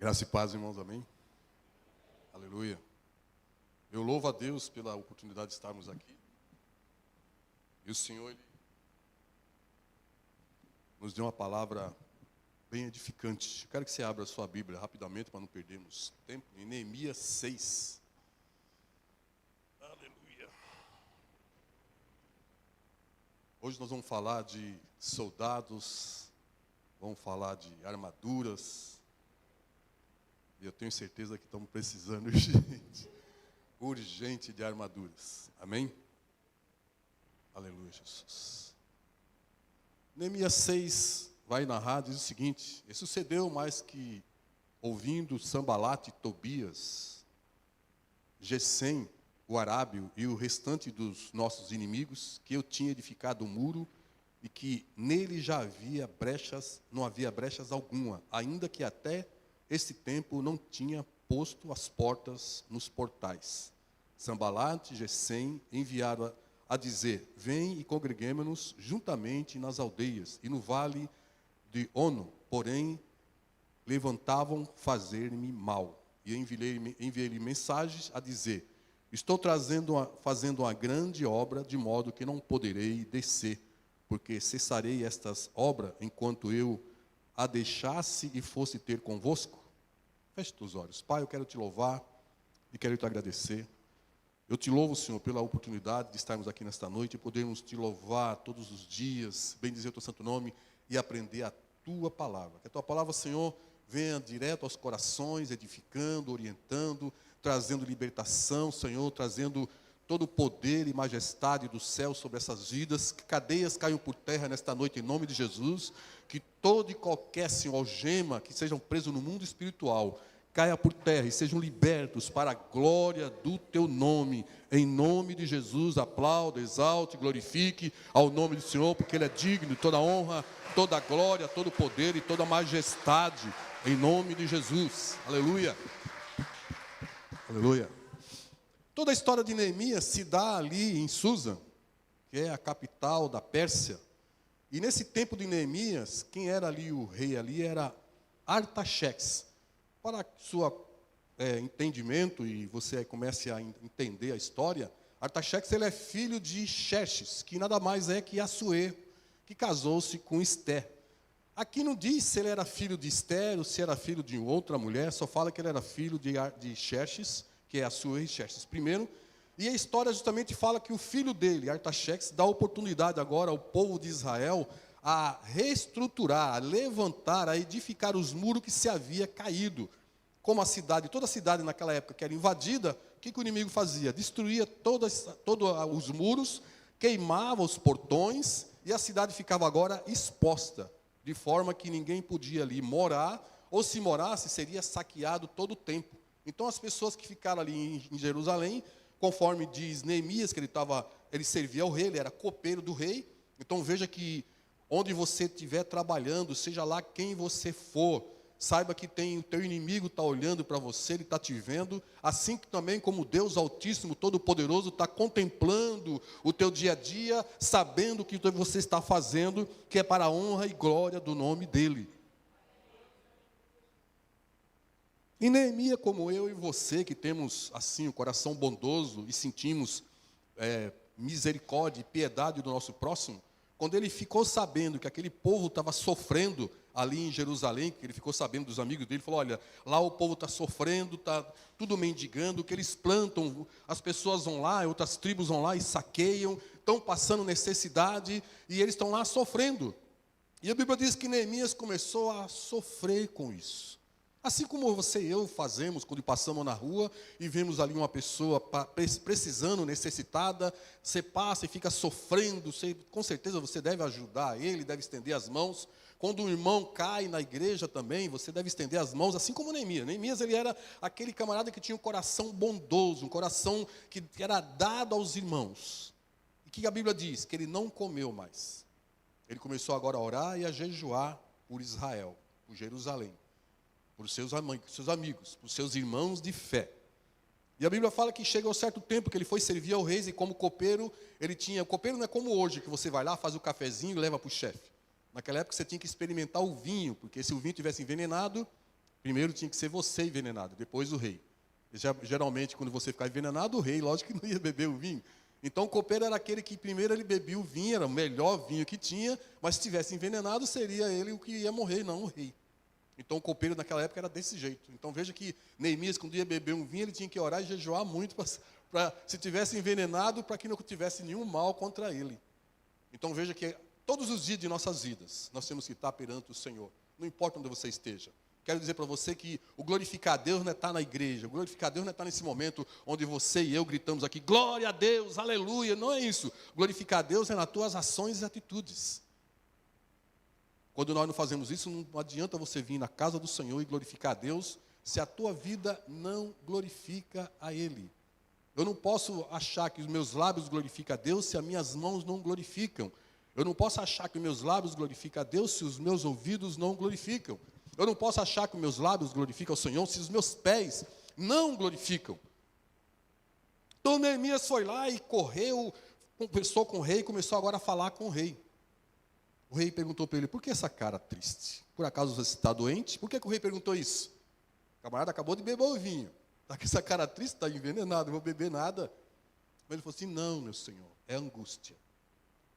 Graça e paz, irmãos, amém? Aleluia. Eu louvo a Deus pela oportunidade de estarmos aqui. E o Senhor, Ele nos deu uma palavra bem edificante. Eu quero que você abra a sua Bíblia rapidamente, para não perdermos tempo, em Neemias 6. Aleluia. Hoje nós vamos falar de soldados, vamos falar de armaduras. E eu tenho certeza que estamos precisando urgente de armaduras. Amém? Aleluia, Jesus. Neemias 6 vai narrar, diz o seguinte: e sucedeu mais que, ouvindo Sambalate, Tobias, Gesem, o arábio e o restante dos nossos inimigos, que eu tinha edificado o muro e que nele já havia brechas, não havia brechas alguma, ainda que até esse tempo não tinha posto as portas nos portais. Sambalate e Gesem enviaram a dizer: vem e congreguemo-nos juntamente nas aldeias e no vale de Ono, porém levantavam fazer-me mal. E enviei-lhe mensagens a dizer: estou fazendo uma grande obra, de modo que não poderei descer, porque cessarei estas obras enquanto eu a deixasse e fosse ter convosco? Feche os olhos. Pai, eu quero te louvar e quero te agradecer. Eu te louvo, Senhor, pela oportunidade de estarmos aqui nesta noite e podermos te louvar todos os dias, bendizer o teu santo nome e aprender a tua palavra. Que a tua palavra, Senhor, venha direto aos corações, edificando, orientando, trazendo libertação, Senhor, trazendo todo o poder e majestade do céu sobre essas vidas, que cadeias caiam por terra nesta noite em nome de Jesus, que todo e qualquer, Senhor, algema que sejam presos no mundo espiritual, caia por terra e sejam libertos para a glória do teu nome, em nome de Jesus. Aplauda, exalte, glorifique ao nome do Senhor, porque Ele é digno de toda honra, toda glória, todo poder e toda majestade, em nome de Jesus. Aleluia, aleluia. Toda a história de Neemias se dá ali em Susa, que é a capital da Pérsia. E nesse tempo de Neemias, quem era ali o rei ali era Artaxerxes. Para seu entendimento, e você comece a entender a história, Artaxerxes ele é filho de Xerxes, que nada mais é que Assuero, que casou-se com Esté. Aqui não diz se ele era filho de Esté ou se era filho de outra mulher, só fala que ele era filho de Xerxes, que é Assuero e Xerxes primeiro, e a história justamente fala que o filho dele, Artaxerxes, dá oportunidade agora ao povo de Israel a reestruturar, a levantar, a edificar os muros que se havia caído. Como a cidade, toda a cidade naquela época que era invadida, o que o inimigo fazia? Destruía todos os muros, queimava os portões, e a cidade ficava agora exposta, de forma que ninguém podia ali morar, ou se morasse, seria saqueado todo o tempo. Então, as pessoas que ficaram ali em Jerusalém, conforme diz Neemias, que ele servia ao rei, ele era copeiro do rei. Então, veja que onde você estiver trabalhando, seja lá quem você for, saiba que o teu inimigo está olhando para você, ele está te vendo, assim que também como Deus Altíssimo, Todo-Poderoso, está contemplando o teu dia a dia, sabendo o que você está fazendo, que é para a honra e glória do nome dEle. E Neemias, como eu e você, que temos assim o coração bondoso e sentimos misericórdia e piedade do nosso próximo, quando ele ficou sabendo que aquele povo estava sofrendo ali em Jerusalém, que ele ficou sabendo dos amigos dele, falou: olha, lá o povo está sofrendo, está tudo mendigando, o que eles plantam, as pessoas vão lá, outras tribos vão lá e saqueiam, estão passando necessidade, e eles estão lá sofrendo. E a Bíblia diz que Neemias começou a sofrer com isso. Assim como você e eu fazemos quando passamos na rua e vemos ali uma pessoa precisando, necessitada, você passa e fica sofrendo, com certeza você deve ajudar ele, deve estender as mãos. Quando um irmão cai na igreja também, você deve estender as mãos, assim como Neemias. Neemias, ele era aquele camarada que tinha um coração bondoso, um coração que era dado aos irmãos. E que a Bíblia diz? Que ele não comeu mais. Ele começou agora a orar e a jejuar por Israel, por Jerusalém, por seus amigos, por seus irmãos de fé. E a Bíblia fala que chega um certo tempo que ele foi servir ao rei, e como copeiro, o copeiro não é como hoje, que você vai lá, faz o cafezinho e leva para o chefe. Naquela época você tinha que experimentar o vinho, porque se o vinho tivesse envenenado, Primeiro tinha que ser você envenenado, depois o rei. Geralmente, quando você ficar envenenado, o rei, lógico que não ia beber o vinho. Então, o copeiro era aquele que primeiro ele bebia o vinho, era o melhor vinho que tinha, mas se tivesse envenenado, seria ele o que ia morrer, não o rei. Então, o copeiro naquela época era desse jeito. Então, veja que Neemias, quando ia beber um vinho, ele tinha que orar e jejuar muito, se tivesse envenenado, para que não tivesse nenhum mal contra ele. Então, veja que todos os dias de nossas vidas, nós temos que estar perante o Senhor, não importa onde você esteja. Quero dizer para você que o glorificar a Deus não é estar na igreja, o glorificar a Deus não é estar nesse momento onde você e eu gritamos aqui, glória a Deus, aleluia, não é isso. Glorificar a Deus é nas tuas ações e atitudes. Quando nós não fazemos isso, não adianta você vir na casa do Senhor e glorificar a Deus, se a tua vida não glorifica a Ele. Eu não posso achar que os meus lábios glorificam a Deus se as minhas mãos não glorificam. Eu não posso achar que os meus lábios glorificam a Deus se os meus ouvidos não glorificam. Eu não posso achar que os meus lábios glorificam o Senhor se os meus pés não glorificam. Então Neemias foi lá e correu, conversou com o rei, começou agora a falar com o rei. O rei perguntou para ele, por que essa cara triste? Por acaso você está doente? Por que o rei perguntou isso? O camarada acabou de beber o vinho. Está com essa cara triste, está envenenado, não vou beber nada. Mas ele falou assim, não, meu senhor, é angústia.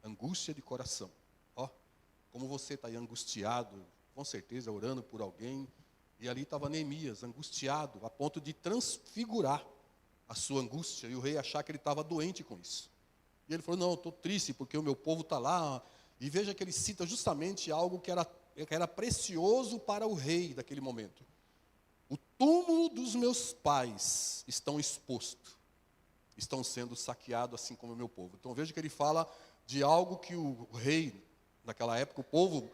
Angústia de coração. Ó, como você está aí angustiado, com certeza, orando por alguém. E ali estava Neemias, angustiado, a ponto de transfigurar a sua angústia. E o rei achar que ele estava doente com isso. E ele falou, não, eu estou triste porque o meu povo está lá. E veja que ele cita justamente algo que era precioso para o rei daquele momento. O túmulo dos meus pais estão expostos. Estão sendo saqueados assim como o meu povo. Então veja que ele fala de algo que o rei, naquela época, o povo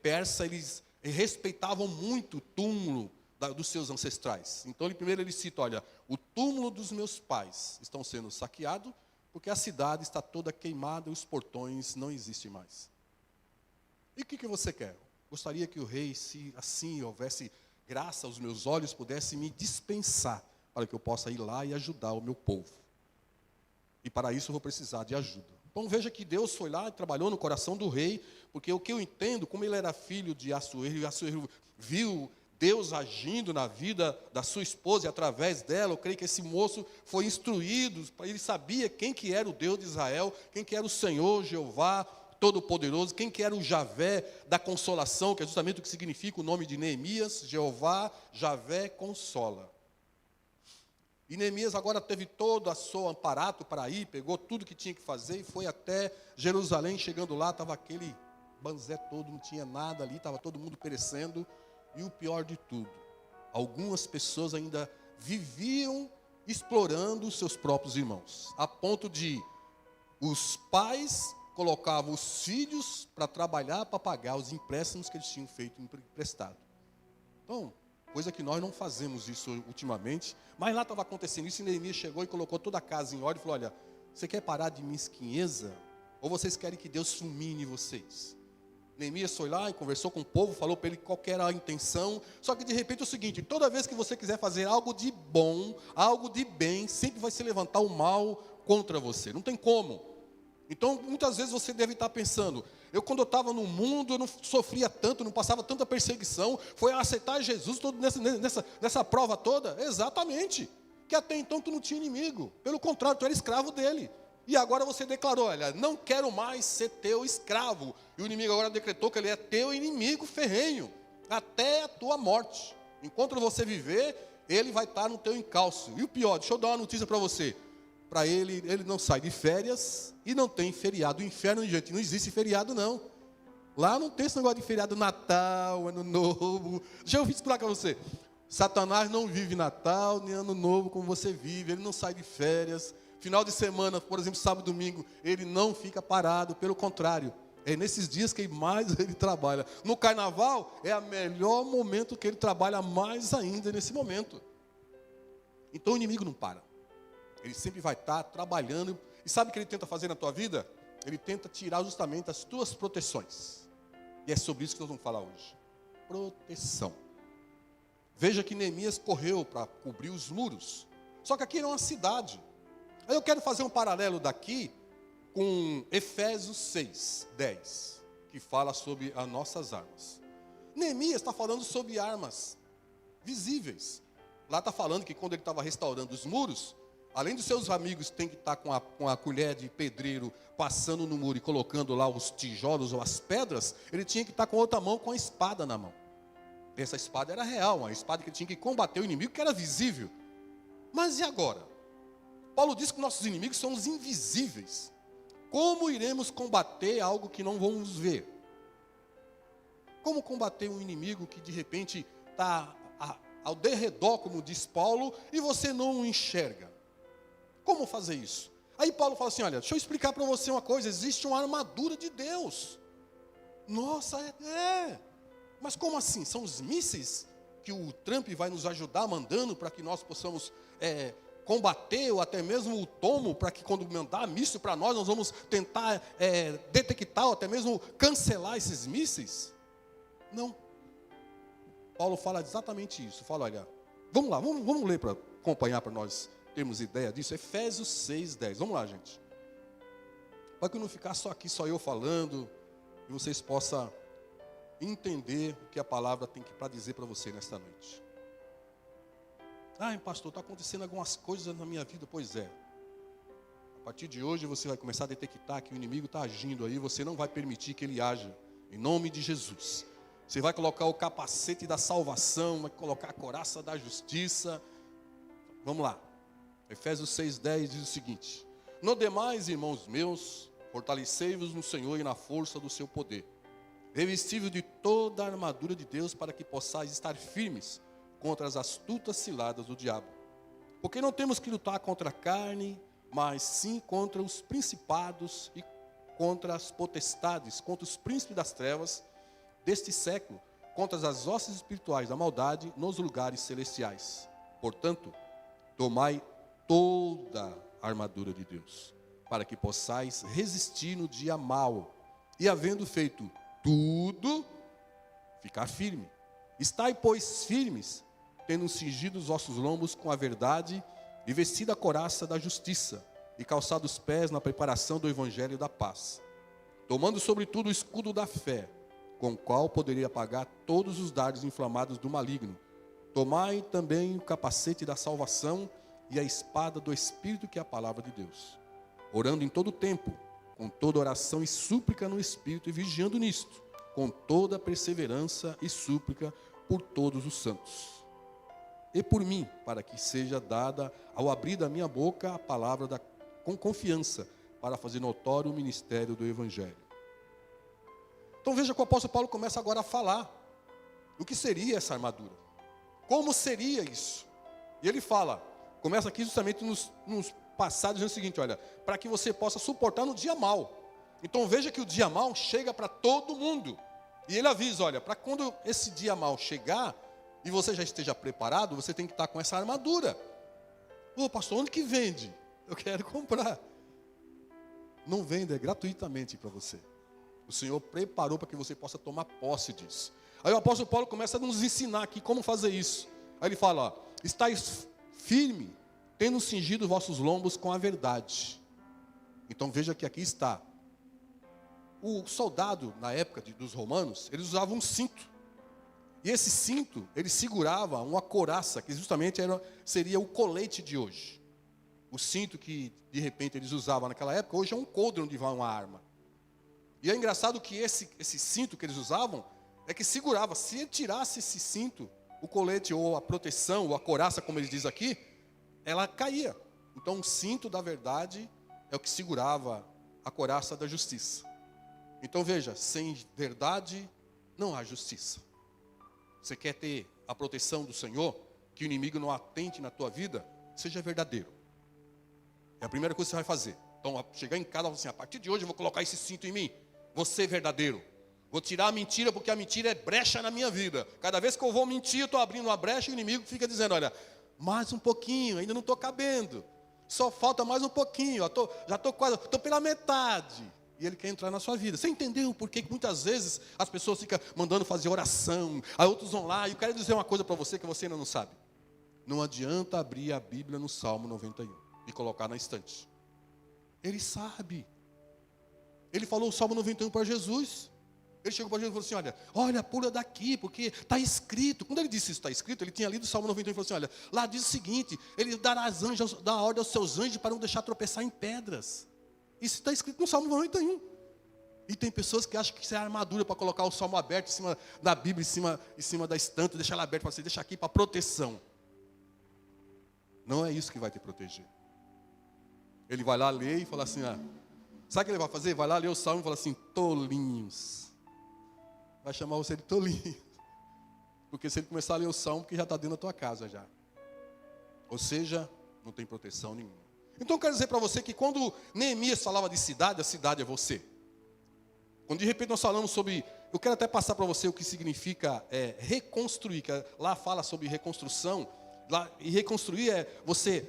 persa, eles respeitavam muito o túmulo dos seus ancestrais. Então, primeiro ele cita, olha, o túmulo dos meus pais estão sendo saqueados, porque a cidade está toda queimada e os portões não existem mais. E o que você quer? Gostaria que o rei, se assim houvesse graça aos meus olhos, pudesse me dispensar, para que eu possa ir lá e ajudar o meu povo. E para isso eu vou precisar de ajuda. Então veja que Deus foi lá e trabalhou no coração do rei, porque o que eu entendo, como ele era filho de Assuero, e Assuero viu Deus agindo na vida da sua esposa e através dela, eu creio que esse moço foi instruído, ele sabia quem que era o Deus de Israel, quem que era o Senhor, Jeová, Todo-Poderoso, quem que era o Javé da consolação, que é justamente o que significa o nome de Neemias, Jeová, Javé, consola. E Neemias agora teve todo o seu aparato para ir, pegou tudo que tinha que fazer e foi até Jerusalém. Chegando lá, estava aquele banzé todo, não tinha nada ali, estava todo mundo perecendo. E o pior de tudo, algumas pessoas ainda viviam explorando os seus próprios irmãos, a ponto de os pais colocavam os filhos para trabalhar, para pagar os empréstimos que eles tinham feito emprestado. Então, coisa que nós não fazemos isso ultimamente, mas lá estava acontecendo isso, e Neemias chegou e colocou toda a casa em ordem e falou, olha, você quer parar de mesquinheza? Ou vocês querem que Deus fulmine vocês? Neemias foi lá e conversou com o povo, falou para ele qual era a intenção, só que de repente é o seguinte, toda vez que você quiser fazer algo de bom, algo de bem, sempre vai se levantar o mal contra você, não tem como. Então, muitas vezes você deve estar pensando, quando eu estava no mundo, eu não sofria tanto, não passava tanta perseguição, foi aceitar Jesus todo nessa prova toda? Exatamente, que até então tu não tinha inimigo, pelo contrário, tu era escravo dele, e agora você declarou, olha, não quero mais ser teu escravo, e o inimigo agora decretou que ele é teu inimigo ferrenho, até a tua morte, enquanto você viver, ele vai estar no teu encalço, e o pior, deixa eu dar uma notícia para você, para ele não sai de férias e não tem feriado. O inferno, gente, não existe feriado, não. Lá não tem esse negócio de feriado Natal, Ano Novo. Deixa eu explicar para você. Satanás não vive Natal nem Ano Novo como você vive. Ele não sai de férias. Final de semana, por exemplo, sábado e domingo, ele não fica parado. Pelo contrário, é nesses dias que mais ele trabalha. No carnaval, é o melhor momento que ele trabalha mais ainda nesse momento. Então o inimigo não para. Ele sempre vai estar trabalhando. E sabe o que ele tenta fazer na tua vida? Ele tenta tirar justamente as tuas proteções. E é sobre isso que nós vamos falar hoje. Proteção. Veja que Neemias correu para cobrir os muros. Só que aqui era uma cidade. Aí eu quero fazer um paralelo daqui com Efésios 6, 10. Que fala sobre as nossas armas. Neemias está falando sobre armas. visíveis. Lá está falando que quando ele estava restaurando os muros, além dos seus amigos tem que estar com a colher de pedreiro passando no muro e colocando lá os tijolos ou as pedras, ele tinha que estar com outra mão com a espada na mão. Essa espada era real, uma espada que ele tinha que combater o inimigo, que era visível. Mas e agora? Paulo diz que nossos inimigos são os invisíveis. Como iremos combater algo que não vamos ver? Como combater um inimigo que de repente está ao derredor, como diz Paulo, e você não o enxerga? Como fazer isso? Aí Paulo fala assim, olha, deixa eu explicar para você uma coisa, existe uma armadura de Deus. Nossa, mas como assim? São os mísseis que o Trump vai nos ajudar mandando para que nós possamos combater, ou até mesmo o tomo, para que quando mandar míssil para nós vamos tentar detectar, ou até mesmo cancelar esses mísseis? Não. Paulo fala exatamente isso. Fala, olha, vamos lá, vamos ler para acompanhar, para nós termos ideia disso. Efésios 6:10. Vamos lá, gente. Para que não ficar só aqui, só eu falando, e vocês possam entender o que a palavra tem para dizer para você nesta noite. Pastor, está acontecendo algumas coisas na minha vida. Pois é. A partir de hoje você vai começar a detectar que o inimigo está agindo aí, você não vai permitir que ele haja. Em nome de Jesus. Você vai colocar o capacete da salvação, vai colocar a couraça da justiça. Vamos lá. Efésios 6:10 diz o seguinte: no demais, irmãos meus, fortalecei-vos no Senhor e na força do seu poder. Revesti-vos de toda a armadura de Deus para que possais estar firmes contra as astutas ciladas do diabo. Porque não temos que lutar contra a carne, mas sim contra os principados e contra as potestades, contra os príncipes das trevas deste século, contra as hostes espirituais da maldade nos lugares celestiais. Portanto, tomai toda a armadura de Deus, para que possais resistir no dia mau, e havendo feito tudo, ficar firme. Estai, pois, firmes, tendo cingido os vossos lombos com a verdade, e vestida a couraça da justiça, e calçado os pés na preparação do evangelho da paz, tomando sobretudo o escudo da fé, com o qual poderia apagar todos os dardos inflamados do maligno. Tomai também o capacete da salvação e a espada do Espírito, que é a palavra de Deus, orando em todo o tempo, com toda oração e súplica no Espírito, e vigiando nisto, com toda perseverança e súplica por todos os santos. E por mim, para que seja dada, ao abrir da minha boca, a palavra com confiança, para fazer notório o ministério do Evangelho. Então veja que o apóstolo Paulo começa agora a falar o que seria essa armadura. Como seria isso? E ele fala, começa aqui justamente nos passados, dizendo o seguinte, olha, para que você possa suportar no dia mau. Então veja que o dia mau chega para todo mundo. E ele avisa, olha, para quando esse dia mau chegar, e você já esteja preparado, você tem que estar com essa armadura. Pastor, onde que vende? Eu quero comprar. Não vende, é gratuitamente para você. O Senhor preparou para que você possa tomar posse disso. Aí o apóstolo Paulo começa a nos ensinar aqui como fazer isso. Aí ele fala, estáis firme, tendo cingido vossos lombos com a verdade. Então veja que aqui está. O soldado, na época dos romanos, eles usavam um cinto. E esse cinto, ele segurava uma couraça, que justamente seria o colete de hoje. O cinto que, de repente, eles usavam naquela época, hoje é um coldre onde vai uma arma. E é engraçado que esse cinto que eles usavam, é que segurava. Se ele tirasse esse cinto, o colete ou a proteção, ou a couraça, como eles dizem aqui, ela caía. Então o cinto da verdade é o que segurava a couraça da justiça. Então veja, sem verdade não há justiça. Você quer ter a proteção do Senhor, que o inimigo não atente na tua vida, seja verdadeiro. É a primeira coisa que você vai fazer. Então, chegar em casa e falar assim, a partir de hoje eu vou colocar esse cinto em mim. Vou ser verdadeiro. Vou tirar a mentira, porque a mentira é brecha na minha vida. Cada vez que eu vou mentir, eu estou abrindo uma brecha e o inimigo fica dizendo, olha, mais um pouquinho, ainda não estou cabendo. Só falta mais um pouquinho, já estou quase, estou pela metade. E ele quer entrar na sua vida. Você entendeu por que muitas vezes as pessoas ficam mandando fazer oração, aí outros vão lá, e eu quero dizer uma coisa para você que você ainda não sabe. Não adianta abrir a Bíblia no Salmo 91 e colocar na estante. Ele sabe. Ele falou o Salmo 91 para Jesus. Ele chegou para Jesus e falou assim, olha, pula daqui, porque está escrito. Quando ele disse isso está escrito, ele tinha lido o Salmo 91 e falou assim, olha, lá diz o seguinte, ele dará ordem aos seus anjos para não deixar tropeçar em pedras. Isso está escrito no Salmo 91. E tem pessoas que acham que isso é armadura para colocar o Salmo aberto em cima da Bíblia, em cima da estante, deixar ela aberta para você, deixar aqui para proteção. Não é isso que vai te proteger. Ele vai lá ler e fala assim, sabe o que ele vai fazer? Vai lá ler o Salmo e fala assim, tolinhos. Vai chamar você de tolinho. Porque se ele começar a ler o Salmo, que já está dentro da tua casa já. Ou seja, não tem proteção nenhuma. Então eu quero dizer para você que quando Neemias falava de cidade, a cidade é você. Quando de repente nós falamos sobre, eu quero até passar para você o que significa reconstruir, que lá fala sobre reconstrução, e reconstruir é você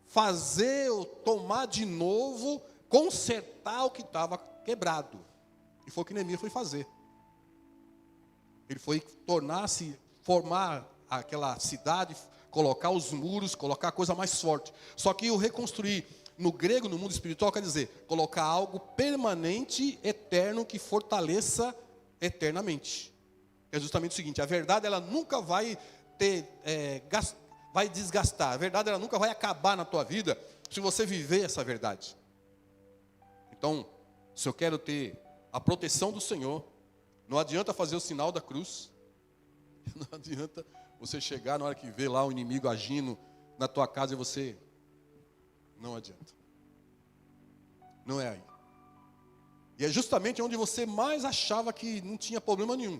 fazer ou tomar de novo, consertar o que estava quebrado. E foi o que Neemias foi fazer. Ele foi formar aquela cidade, colocar os muros, colocar a coisa mais forte. Só que o reconstruir, no grego, no mundo espiritual, quer dizer, colocar algo permanente, eterno, que fortaleça eternamente. É justamente o seguinte, a verdade ela nunca vai vai desgastar. A verdade ela nunca vai acabar na tua vida, se você viver essa verdade. Então, se eu quero ter a proteção do Senhor, não adianta fazer o sinal da cruz. Não adianta você chegar na hora que vê lá o inimigo agindo na tua casa e você... Não adianta. Não é aí. E é justamente onde você mais achava que não tinha problema nenhum.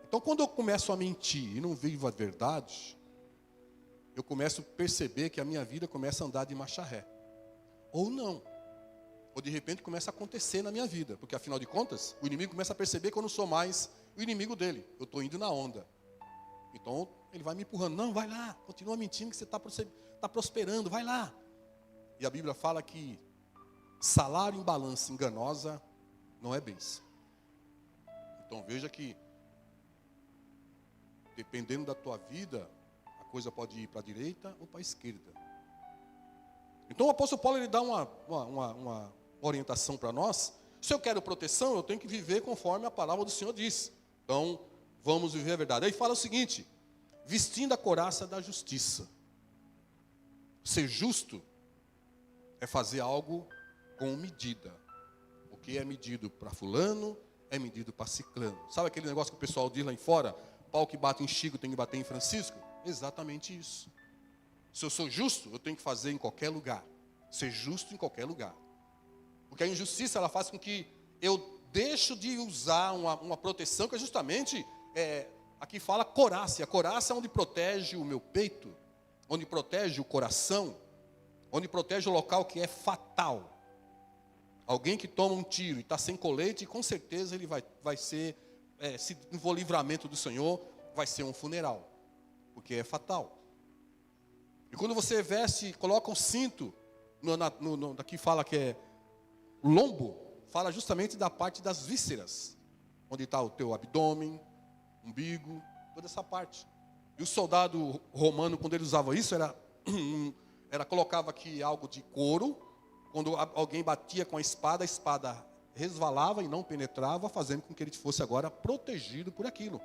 Então, quando eu começo a mentir e não vivo a verdade, eu começo a perceber que a minha vida começa a andar de marcha ré. Ou não. Ou de repente começa a acontecer na minha vida. Porque afinal de contas, o inimigo começa a perceber que eu não sou mais o inimigo dele. Eu estou indo na onda. Então, ele vai me empurrando. Não, vai lá, continua mentindo que você está prosperando, vai lá. E a Bíblia fala que salário em balança enganosa não é bênção. Então veja que, dependendo da tua vida, a coisa pode ir para a direita ou para a esquerda. Então o apóstolo Paulo ele dá uma orientação para nós. Se eu quero proteção, eu tenho que viver conforme a palavra do Senhor diz. Então, vamos viver a verdade. Aí fala o seguinte, vestindo a couraça da justiça. Ser justo é fazer algo com medida. O que é medido para fulano, é medido para ciclano. Sabe aquele negócio que o pessoal diz lá em fora? Pau que bate em Chico tem que bater em Francisco? Exatamente isso. Se eu sou justo, eu tenho que fazer em qualquer lugar. Ser justo em qualquer lugar. Porque a injustiça ela faz com que eu deixo de usar uma proteção que é justamente, aqui fala couraça. A couraça é onde protege o meu peito, onde protege o coração, onde protege o local que é fatal. Alguém que toma um tiro e está sem colete, com certeza ele vai ser, se não for livramento do Senhor, vai ser um funeral, porque é fatal. E quando você veste, coloca um cinto, aqui fala que é lombo, fala justamente da parte das vísceras, onde está o teu abdômen, umbigo, toda essa parte. E o soldado romano, quando ele usava isso, colocava aqui algo de couro. Quando alguém batia com a espada resvalava e não penetrava, fazendo com que ele fosse agora protegido por aquilo.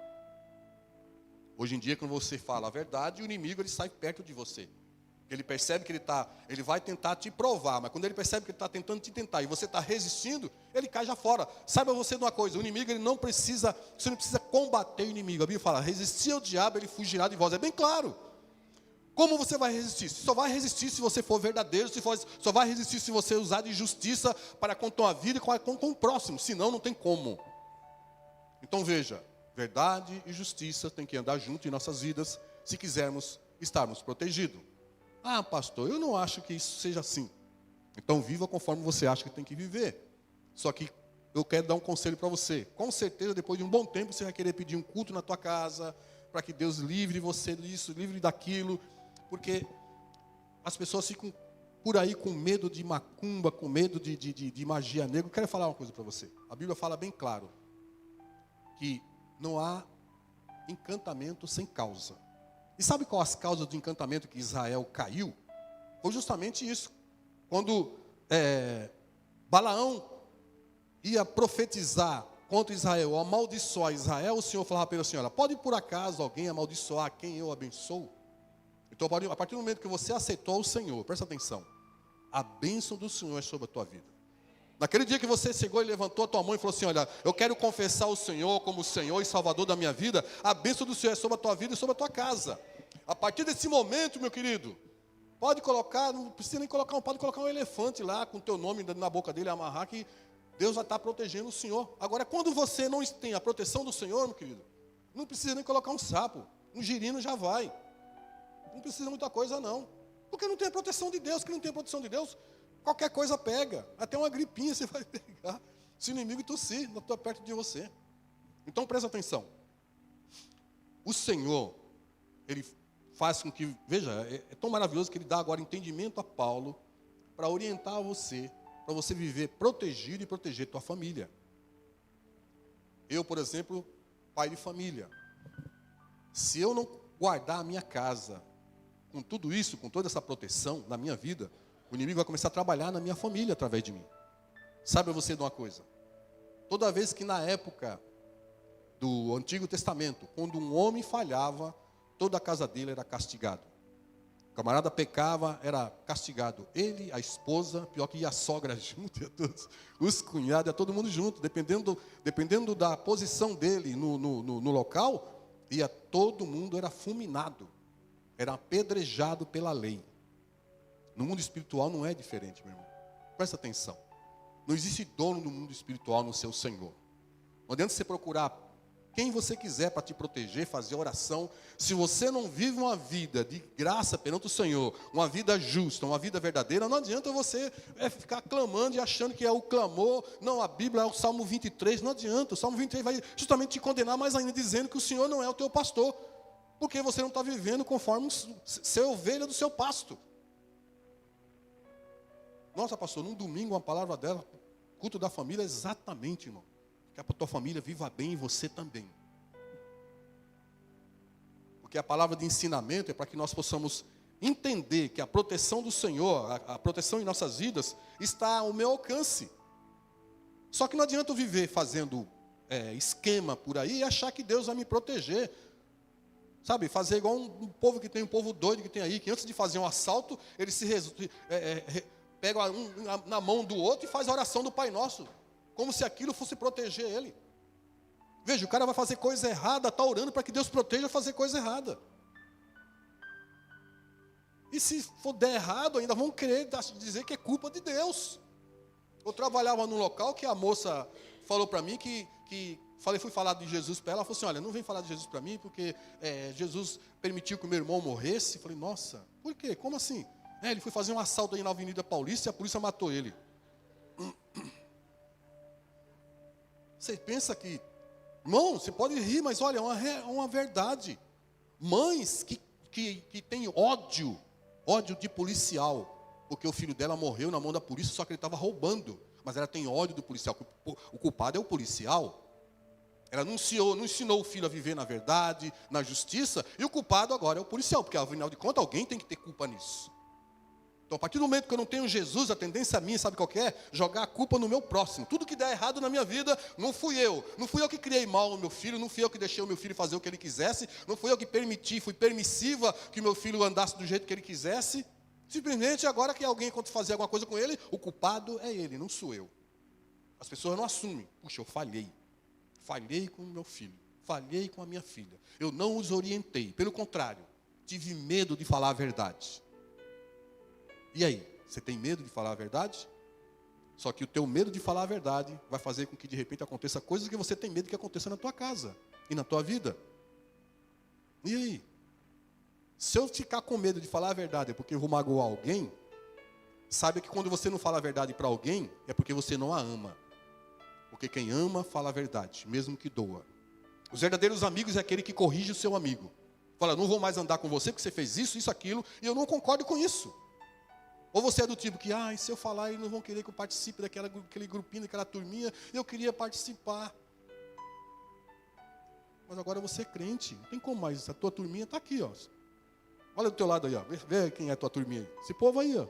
Hoje em dia, quando você fala a verdade, o inimigo ele sai perto de você. Ele percebe que ele vai tentar te provar, mas quando ele percebe que ele está tentando te tentar e você está resistindo, ele cai já fora. Saiba você de uma coisa, o inimigo você não precisa combater o inimigo. A Bíblia fala, resistir ao diabo, ele fugirá de vós. É bem claro. Como você vai resistir? Só vai resistir se você for verdadeiro, só vai resistir se você usar de justiça para com a tua vida e com o próximo, senão não tem como. Então veja, verdade e justiça têm que andar junto em nossas vidas, se quisermos estarmos protegidos. Ah, pastor, eu não acho que isso seja assim. Então viva conforme você acha que tem que viver. Só que eu quero dar um conselho para você. Com certeza, depois de um bom tempo, você vai querer pedir um culto na tua casa, para que Deus livre você disso, livre daquilo. Porque as pessoas ficam por aí com medo de macumba, com medo de magia negra. Eu quero falar uma coisa para você. A Bíblia fala bem claro que não há encantamento sem causa. E sabe qual as causas do encantamento que Israel caiu? Foi justamente isso. Quando Balaão ia profetizar contra Israel, amaldiçoar Israel, o Senhor falava para ele assim, olha, pode por acaso alguém amaldiçoar quem eu abençoo? Então, a partir do momento que você aceitou o Senhor, presta atenção, a bênção do Senhor é sobre a tua vida. Naquele dia que você chegou e levantou a tua mão e falou assim, olha, eu quero confessar o Senhor como o Senhor e Salvador da minha vida, a bênção do Senhor é sobre a tua vida e sobre a tua casa. A partir desse momento, meu querido, pode colocar, não precisa nem colocar, pode colocar um elefante lá com o teu nome na boca dele, amarrar, que Deus vai estar protegendo o Senhor. Agora, quando você não tem a proteção do Senhor, meu querido, não precisa nem colocar um sapo, um girino já vai. Não precisa muita coisa não, porque não tem a proteção de Deus. Que não tem a proteção de Deus, qualquer coisa pega, até uma gripinha você vai pegar, se o inimigo tossir, não está perto de você. Então presta atenção, o Senhor, Ele faz com que, veja, é tão maravilhoso que Ele dá agora entendimento a Paulo, para orientar você, para você viver protegido e proteger tua família. Eu, por exemplo, pai de família, se eu não guardar a minha casa, com tudo isso, com toda essa proteção na minha vida, o inimigo vai começar a trabalhar na minha família através de mim. Sabe você de uma coisa? Toda vez que na época do Antigo Testamento, quando um homem falhava, toda a casa dele era castigado. O camarada pecava, era castigado. Ele, a esposa, pior que ia a sogra junto, ia todos, os cunhados, ia todo mundo junto. Dependendo da posição dele no local, ia todo mundo, era fulminado. Era apedrejado pela lei. No mundo espiritual não é diferente, meu irmão. Presta atenção. Não existe dono no mundo espiritual no seu Senhor. Não adianta você procurar quem você quiser para te proteger, fazer oração. Se você não vive uma vida de graça perante o Senhor, uma vida justa, uma vida verdadeira, não adianta você ficar clamando e achando que é o clamor. Não, a Bíblia é o Salmo 23, não adianta. O Salmo 23 vai justamente te condenar mais ainda, dizendo que o Senhor não é o teu pastor. Porque você não está vivendo conforme ser ovelha do seu pasto. Nossa, pastor, num domingo uma palavra dela, culto da família, exatamente, irmão. Que a tua família viva bem e você também. Porque a palavra de ensinamento é para que nós possamos entender que a proteção do Senhor, a proteção em nossas vidas, está ao meu alcance. Só que não adianta eu viver fazendo esquema por aí e achar que Deus vai me proteger. Sabe, fazer igual um povo que tem, um povo doido que tem aí, que antes de fazer um assalto, ele pega um na mão do outro e faz a oração do Pai Nosso, como se aquilo fosse proteger ele. Veja, o cara vai fazer coisa errada, está orando para que Deus proteja fazer coisa errada. E se for der errado, ainda vão querer dizer que é culpa de Deus. Eu trabalhava num local que a moça falou para mim fui falar de Jesus para ela, ela falou assim, olha, não vem falar de Jesus para mim, porque Jesus permitiu que o meu irmão morresse. Eu falei, nossa, por quê? Como assim? Ele foi fazer um assalto aí na Avenida Paulista e a polícia matou ele. Você pensa que, irmão, você pode rir, mas olha, é uma verdade. Mães que têm ódio de policial, porque o filho dela morreu na mão da polícia, só que ele estava roubando. Mas ela tem ódio do policial, o culpado é o policial. Ela não ensinou o filho a viver na verdade, na justiça, e o culpado agora é o policial, porque afinal de contas alguém tem que ter culpa nisso. Então a partir do momento que eu não tenho Jesus, a tendência minha, sabe qual que é? Jogar a culpa no meu próximo. Tudo que der errado na minha vida, não fui eu que criei mal o meu filho, não fui eu que deixei o meu filho fazer o que ele quisesse, não fui eu que fui permissiva que o meu filho andasse do jeito que ele quisesse. Simplesmente agora que alguém quando fazer alguma coisa com ele, o culpado é ele, não sou eu. As pessoas não assumem. Puxa, eu falhei com o meu filho, falhei com a minha filha, eu não os orientei, pelo contrário, tive medo de falar a verdade. E aí, você tem medo de falar a verdade? Só que o teu medo de falar a verdade vai fazer com que de repente aconteça coisas que você tem medo que aconteça na tua casa e na tua vida. E aí? Se eu ficar com medo de falar a verdade porque eu vou magoar alguém, saiba que quando você não fala a verdade para alguém, é porque você não a ama. Porque quem ama, fala a verdade, mesmo que doa. Os verdadeiros amigos é aquele que corrige o seu amigo. Fala, não vou mais andar com você porque você fez isso, aquilo, e eu não concordo com isso. Ou você é do tipo que, se eu falar, eles não vão querer que eu participe daquele grupinho, daquela turminha, eu queria participar. Mas agora você é crente, não tem como mais, a tua turminha está aqui, ó. Olha do teu lado aí, ó. Vê quem é a tua turminha aí. Esse povo aí, ó.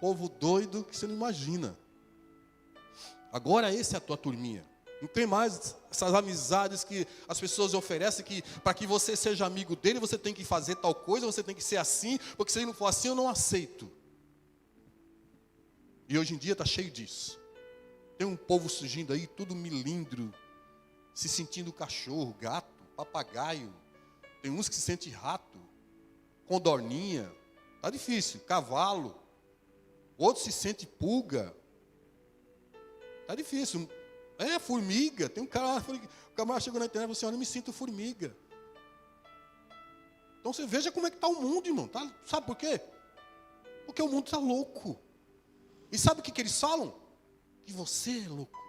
Povo doido que você não imagina. Agora essa é a tua turminha. Não tem mais essas amizades que as pessoas oferecem, que para que você seja amigo dele, você tem que fazer tal coisa, você tem que ser assim, porque se ele não for assim, eu não aceito. E hoje em dia está cheio disso. Tem um povo surgindo aí, tudo milindro, se sentindo cachorro, gato, papagaio. Tem uns que se sentem rato, condorninha. Está difícil, cavalo. Outros se sentem pulga. Está difícil. Formiga. Tem um cara lá, o camarada chegou na internet e falou assim, olha, eu me sinto formiga. Então você veja como é que está o mundo, irmão. Tá? Sabe por quê? Porque o mundo está louco. E sabe o que eles falam? Que você é louco.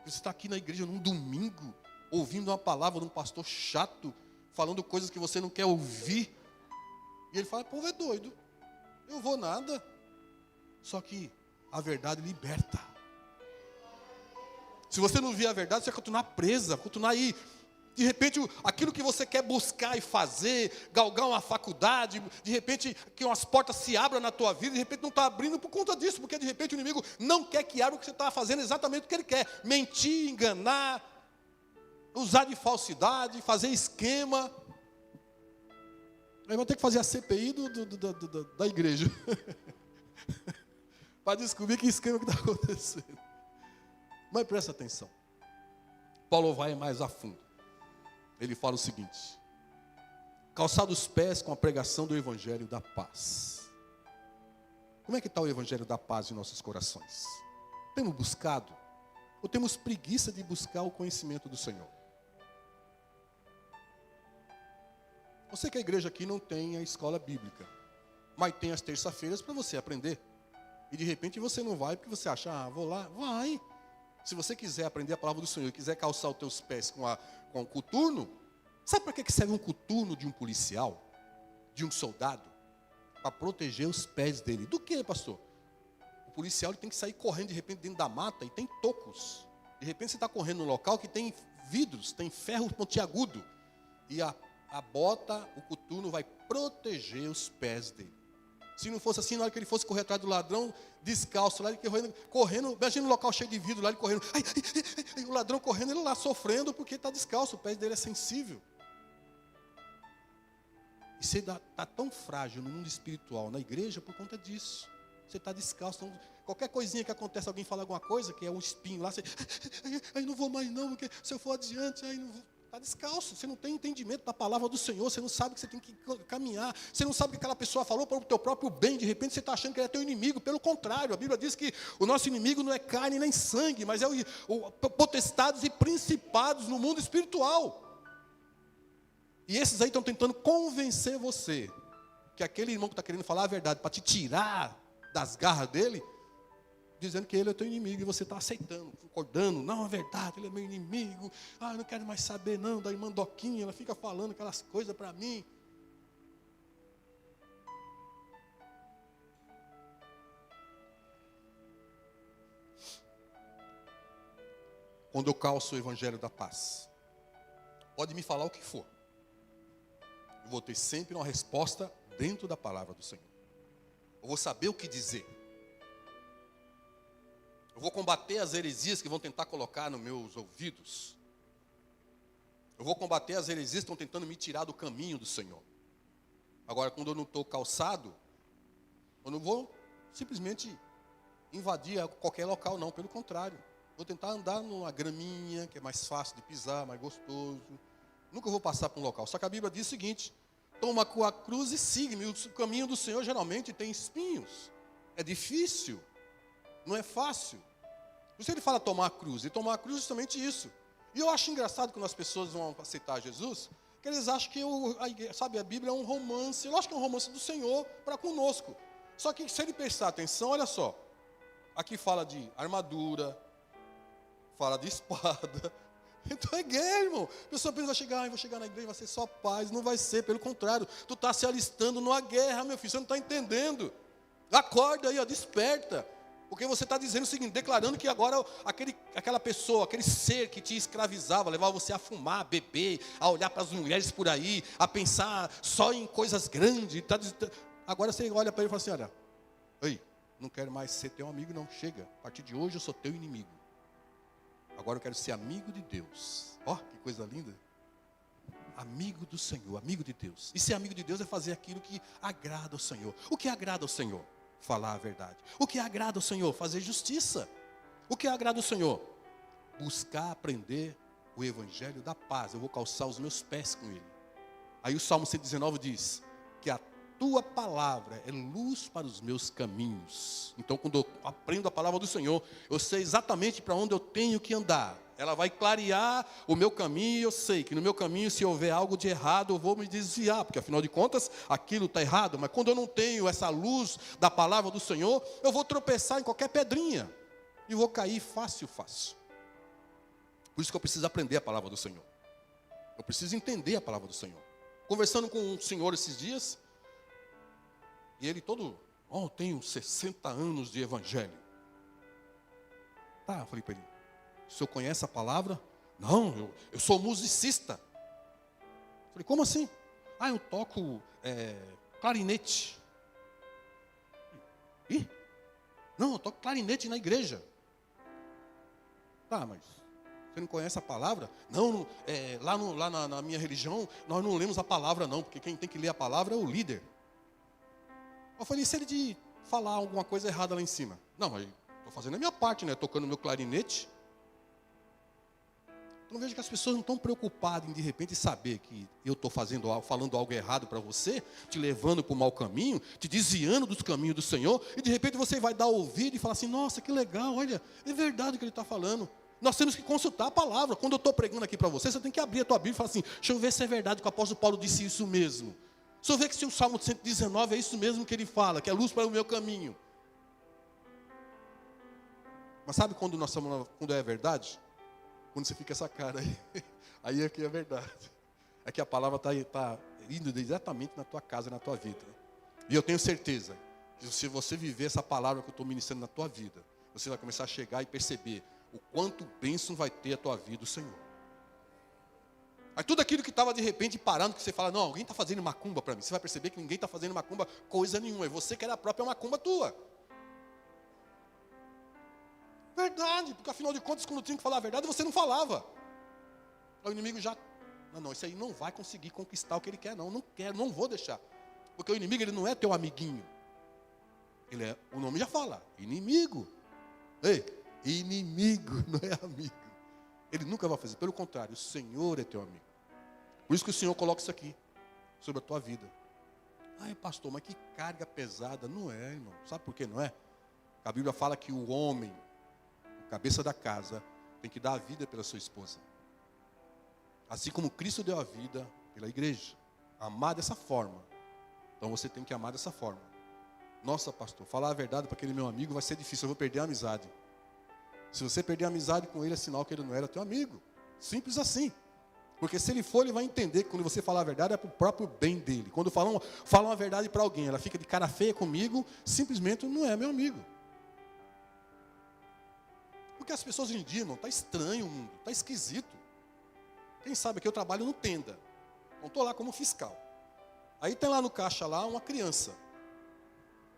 Você está aqui na igreja num domingo, ouvindo uma palavra de um pastor chato, falando coisas que você não quer ouvir. E ele fala, povo é doido. Eu vou nada. Só que a verdade liberta. Se você não vir a verdade, você vai continuar presa, continuar aí. De repente, aquilo que você quer buscar e fazer, galgar uma faculdade, de repente, que umas portas se abram na tua vida, de repente não está abrindo por conta disso, porque de repente o inimigo não quer que abra o que você está fazendo exatamente o que ele quer. Mentir, enganar, usar de falsidade, fazer esquema. Aí vou ter que fazer a CPI da igreja. Para descobrir que esquema que está acontecendo. Mas presta atenção. Paulo vai mais a fundo. Ele fala o seguinte: calçar os pés com a pregação do Evangelho da paz. Como é que está o Evangelho da paz em nossos corações? Temos buscado? Ou temos preguiça de buscar o conhecimento do Senhor? Eu sei que a igreja aqui não tem a escola bíblica, mas tem as terça-feiras para você aprender. E de repente você não vai porque você acha, vou lá, vai. Se você quiser aprender a palavra do Senhor e quiser calçar os teus pés com o coturno, sabe para que serve um coturno de um policial, de um soldado? Para proteger os pés dele. Do que, pastor? O policial ele tem que sair correndo de repente dentro da mata e tem tocos. De repente você está correndo num local que tem vidros, tem ferro pontiagudo. E a bota, o coturno vai proteger os pés dele. Se não fosse assim, na hora que ele fosse correr atrás do ladrão, descalço, lá ele correndo, imagina um local cheio de vidro, lá ele correndo, o ladrão correndo, ele lá sofrendo porque está descalço, o pé dele é sensível. E você está tão frágil no mundo espiritual, na igreja, por conta disso. Você está descalço, então, qualquer coisinha que acontece, alguém fala alguma coisa, que é um espinho lá, você, aí não vou mais não, porque se eu for adiante, aí não vou. Está descalço, você não tem entendimento da palavra do Senhor, você não sabe que você tem que caminhar, você não sabe que aquela pessoa falou para o teu próprio bem, de repente você está achando que ele é teu inimigo, pelo contrário, a Bíblia diz que o nosso inimigo não é carne nem sangue, mas é o potestades e principados no mundo espiritual. E esses aí estão tentando convencer você, que aquele irmão que está querendo falar a verdade, para te tirar das garras dele, dizendo que ele é teu inimigo, e você está aceitando, concordando, não, é verdade, ele é meu inimigo, eu não quero mais saber não, da irmã Doquinha, ela fica falando aquelas coisas para mim. Quando eu calço o Evangelho da paz, pode me falar o que for, eu vou ter sempre uma resposta dentro da palavra do Senhor, eu vou saber o que dizer. Eu vou combater as heresias que vão tentar colocar nos meus ouvidos. Eu vou combater as heresias que estão tentando me tirar do caminho do Senhor. Agora, quando eu não estou calçado, eu não vou simplesmente invadir qualquer local, não. Pelo contrário, vou tentar andar numa graminha, que é mais fácil de pisar, mais gostoso. Nunca vou passar por um local. Só que a Bíblia diz o seguinte: toma a cruz e siga-me. O caminho do Senhor geralmente tem espinhos. É difícil. Não é fácil. Por isso ele fala tomar a cruz. E tomar a cruz é justamente isso. E eu acho engraçado quando as pessoas vão aceitar Jesus, que eles acham que a Bíblia é um romance. Eu acho que é um romance do Senhor para conosco. Só que se ele prestar atenção, olha só. Aqui fala de armadura, fala de espada. Então é guerra, irmão. A pessoa pensa, vou chegar na igreja, vai ser só paz. Não vai ser, pelo contrário. Tu está se alistando numa guerra, meu filho. Você não está entendendo. Acorda aí, desperta. Porque você está dizendo o seguinte, declarando que agora aquela pessoa, aquele ser que te escravizava, levava você a fumar, a beber, a olhar para as mulheres por aí, a pensar só em coisas grandes. Agora você olha para ele e fala assim, olha, ei, não quero mais ser teu amigo não, chega. A partir de hoje eu sou teu inimigo. Agora eu quero ser amigo de Deus. Ó, que coisa linda. Amigo do Senhor, amigo de Deus. E ser amigo de Deus é fazer aquilo que agrada ao Senhor. O que agrada ao Senhor? Falar a verdade. O que agrada ao Senhor? Fazer justiça. O que agrada ao Senhor? Buscar aprender o evangelho da paz. Eu vou calçar os meus pés com ele. Aí o Salmo 119 diz que a tua palavra é luz para os meus caminhos. Então, quando eu aprendo a palavra do Senhor, eu sei exatamente para onde eu tenho que andar. Ela vai clarear o meu caminho, e eu sei que no meu caminho, se houver algo de errado, eu vou me desviar, porque afinal de contas, aquilo está errado. Mas quando eu não tenho essa luz da palavra do Senhor, eu vou tropeçar em qualquer pedrinha e vou cair fácil. Por isso que eu preciso aprender a palavra do Senhor. Eu preciso entender a palavra do Senhor. Conversando com um senhor esses dias, e ele todo, tenho 60 anos de evangelho. Tá, eu falei para ele, o senhor conhece a palavra? Não, eu sou musicista. Eu falei, como assim? Eu toco clarinete. Ih? Não, eu toco clarinete na igreja. Tá, mas você não conhece a palavra? Não, lá na minha religião, nós não lemos a palavra não, porque quem tem que ler a palavra é o líder. Eu falei, se ele de falar alguma coisa errada lá em cima? Não, mas estou fazendo a minha parte, né? Tocando meu clarinete. Então vejo que as pessoas não estão preocupadas em de repente saber que eu estou falando algo errado para você, te levando para o mau caminho, te desviando dos caminhos do Senhor, e de repente você vai dar ouvido e falar assim, nossa, que legal, olha, é verdade o que ele está falando. Nós temos que consultar a palavra. Quando eu estou pregando aqui para você, você tem que abrir a tua Bíblia e falar assim, deixa eu ver se é verdade que o apóstolo Paulo disse isso mesmo. Deixa eu ver que se o Salmo 119 é isso mesmo que ele fala, que é luz para o meu caminho. Mas sabe quando é verdade? Quando você fica essa cara aí, aí é que é verdade. É que a palavra está indo diretamente na tua casa, na tua vida. E eu tenho certeza que se você viver essa palavra que eu estou ministrando na tua vida, você vai começar a chegar e perceber o quanto bênção vai ter a tua vida, o Senhor. Aí tudo aquilo que estava de repente parando, que você fala, não, alguém está fazendo macumba para mim. Você vai perceber que ninguém está fazendo macumba coisa nenhuma. É você que era a própria macumba tua. Verdade, porque afinal de contas, quando tinha que falar a verdade, você não falava. O inimigo já, não, isso aí não vai conseguir conquistar o que ele quer, não quero, não vou deixar. Porque o inimigo, ele não é teu amiguinho. Ele é, o nome já fala, inimigo. Ei, inimigo, não é amigo. Ele nunca vai fazer, pelo contrário, o Senhor é teu amigo. Por isso que o Senhor coloca isso aqui, sobre a tua vida. Pastor, mas que carga pesada. Não é, irmão, sabe por que não é? A Bíblia fala que o homem, o cabeça da casa, tem que dar a vida pela sua esposa. Assim como Cristo deu a vida pela igreja. Amar dessa forma. Então você tem que amar dessa forma. Nossa, pastor, falar a verdade para aquele meu amigo vai ser difícil, eu vou perder a amizade. Se você perder a amizade com ele, é sinal que ele não era teu amigo. Simples assim. Porque se ele for, ele vai entender que quando você falar a verdade é para o próprio bem dele. Quando falam a verdade para alguém, ela fica de cara feia comigo, simplesmente não é meu amigo. Porque as pessoas hoje em dia, irmão, está estranho o mundo, está esquisito. Quem sabe que eu trabalho no Tenda. Não estou lá como fiscal. Aí tem lá no caixa lá uma criança.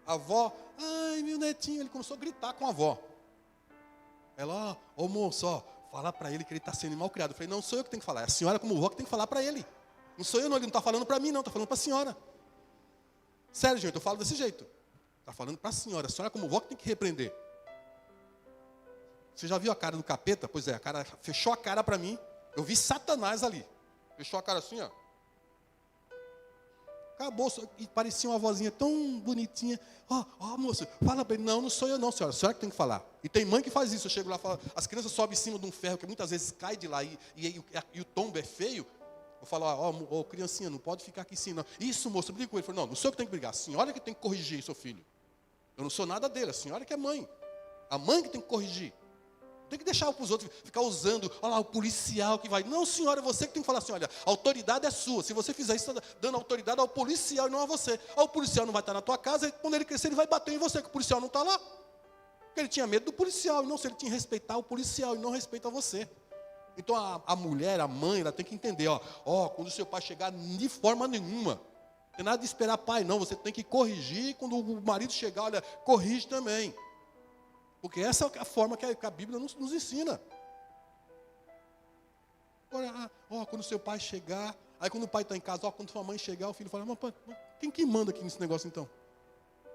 A avó, meu netinho, ele começou a gritar com a avó. Ela, moço, fala para ele que ele está sendo mal criado. Eu falei, não sou eu que tenho que falar, é a senhora como vó que tem que falar para ele. Não sou eu não, ele não está falando para mim não, está falando para a senhora. Sério, gente, eu falo desse jeito. Está falando para a senhora como vó que tem que repreender. Você já viu a cara do capeta? Pois é, a cara fechou a cara para mim. Eu vi Satanás ali. Fechou a cara assim, ó. Acabou, e parecia uma vozinha tão bonitinha. Moço, fala para ele. Não sou eu não, senhora. A senhora que tem que falar. E tem mãe que faz isso. Eu chego lá e falo, as crianças sobem em cima de um ferro que muitas vezes cai de lá e o tombo é feio. Eu falo, criancinha, não pode ficar aqui sim, não. Isso, moço, briga com ele. Eu falo, não sou eu que tenho que brigar. A senhora que tem que corrigir seu filho. Eu não sou nada dele, a senhora que é mãe. A mãe que tem que corrigir. Tem que deixar para os outros ficar usando, olha lá, o policial que vai. Não, senhora, é você que tem que falar assim, olha, a autoridade é sua. Se você fizer isso, está dando autoridade ao policial e não a você. O policial não vai estar na tua casa, e quando ele crescer, ele vai bater em você, que o policial não está lá. Porque ele tinha medo do policial, e não se ele tinha que respeitar o policial, e não respeita você. Então, a mulher, a mãe, ela tem que entender, quando o seu pai chegar, de forma nenhuma. Não tem nada de esperar pai, não. Você tem que corrigir, e quando o marido chegar, olha, corrige também. Porque essa é a forma que a Bíblia nos ensina. Agora, quando seu pai chegar, aí quando o pai está em casa, quando sua mãe chegar, o filho fala, mas quem que manda aqui nesse negócio então?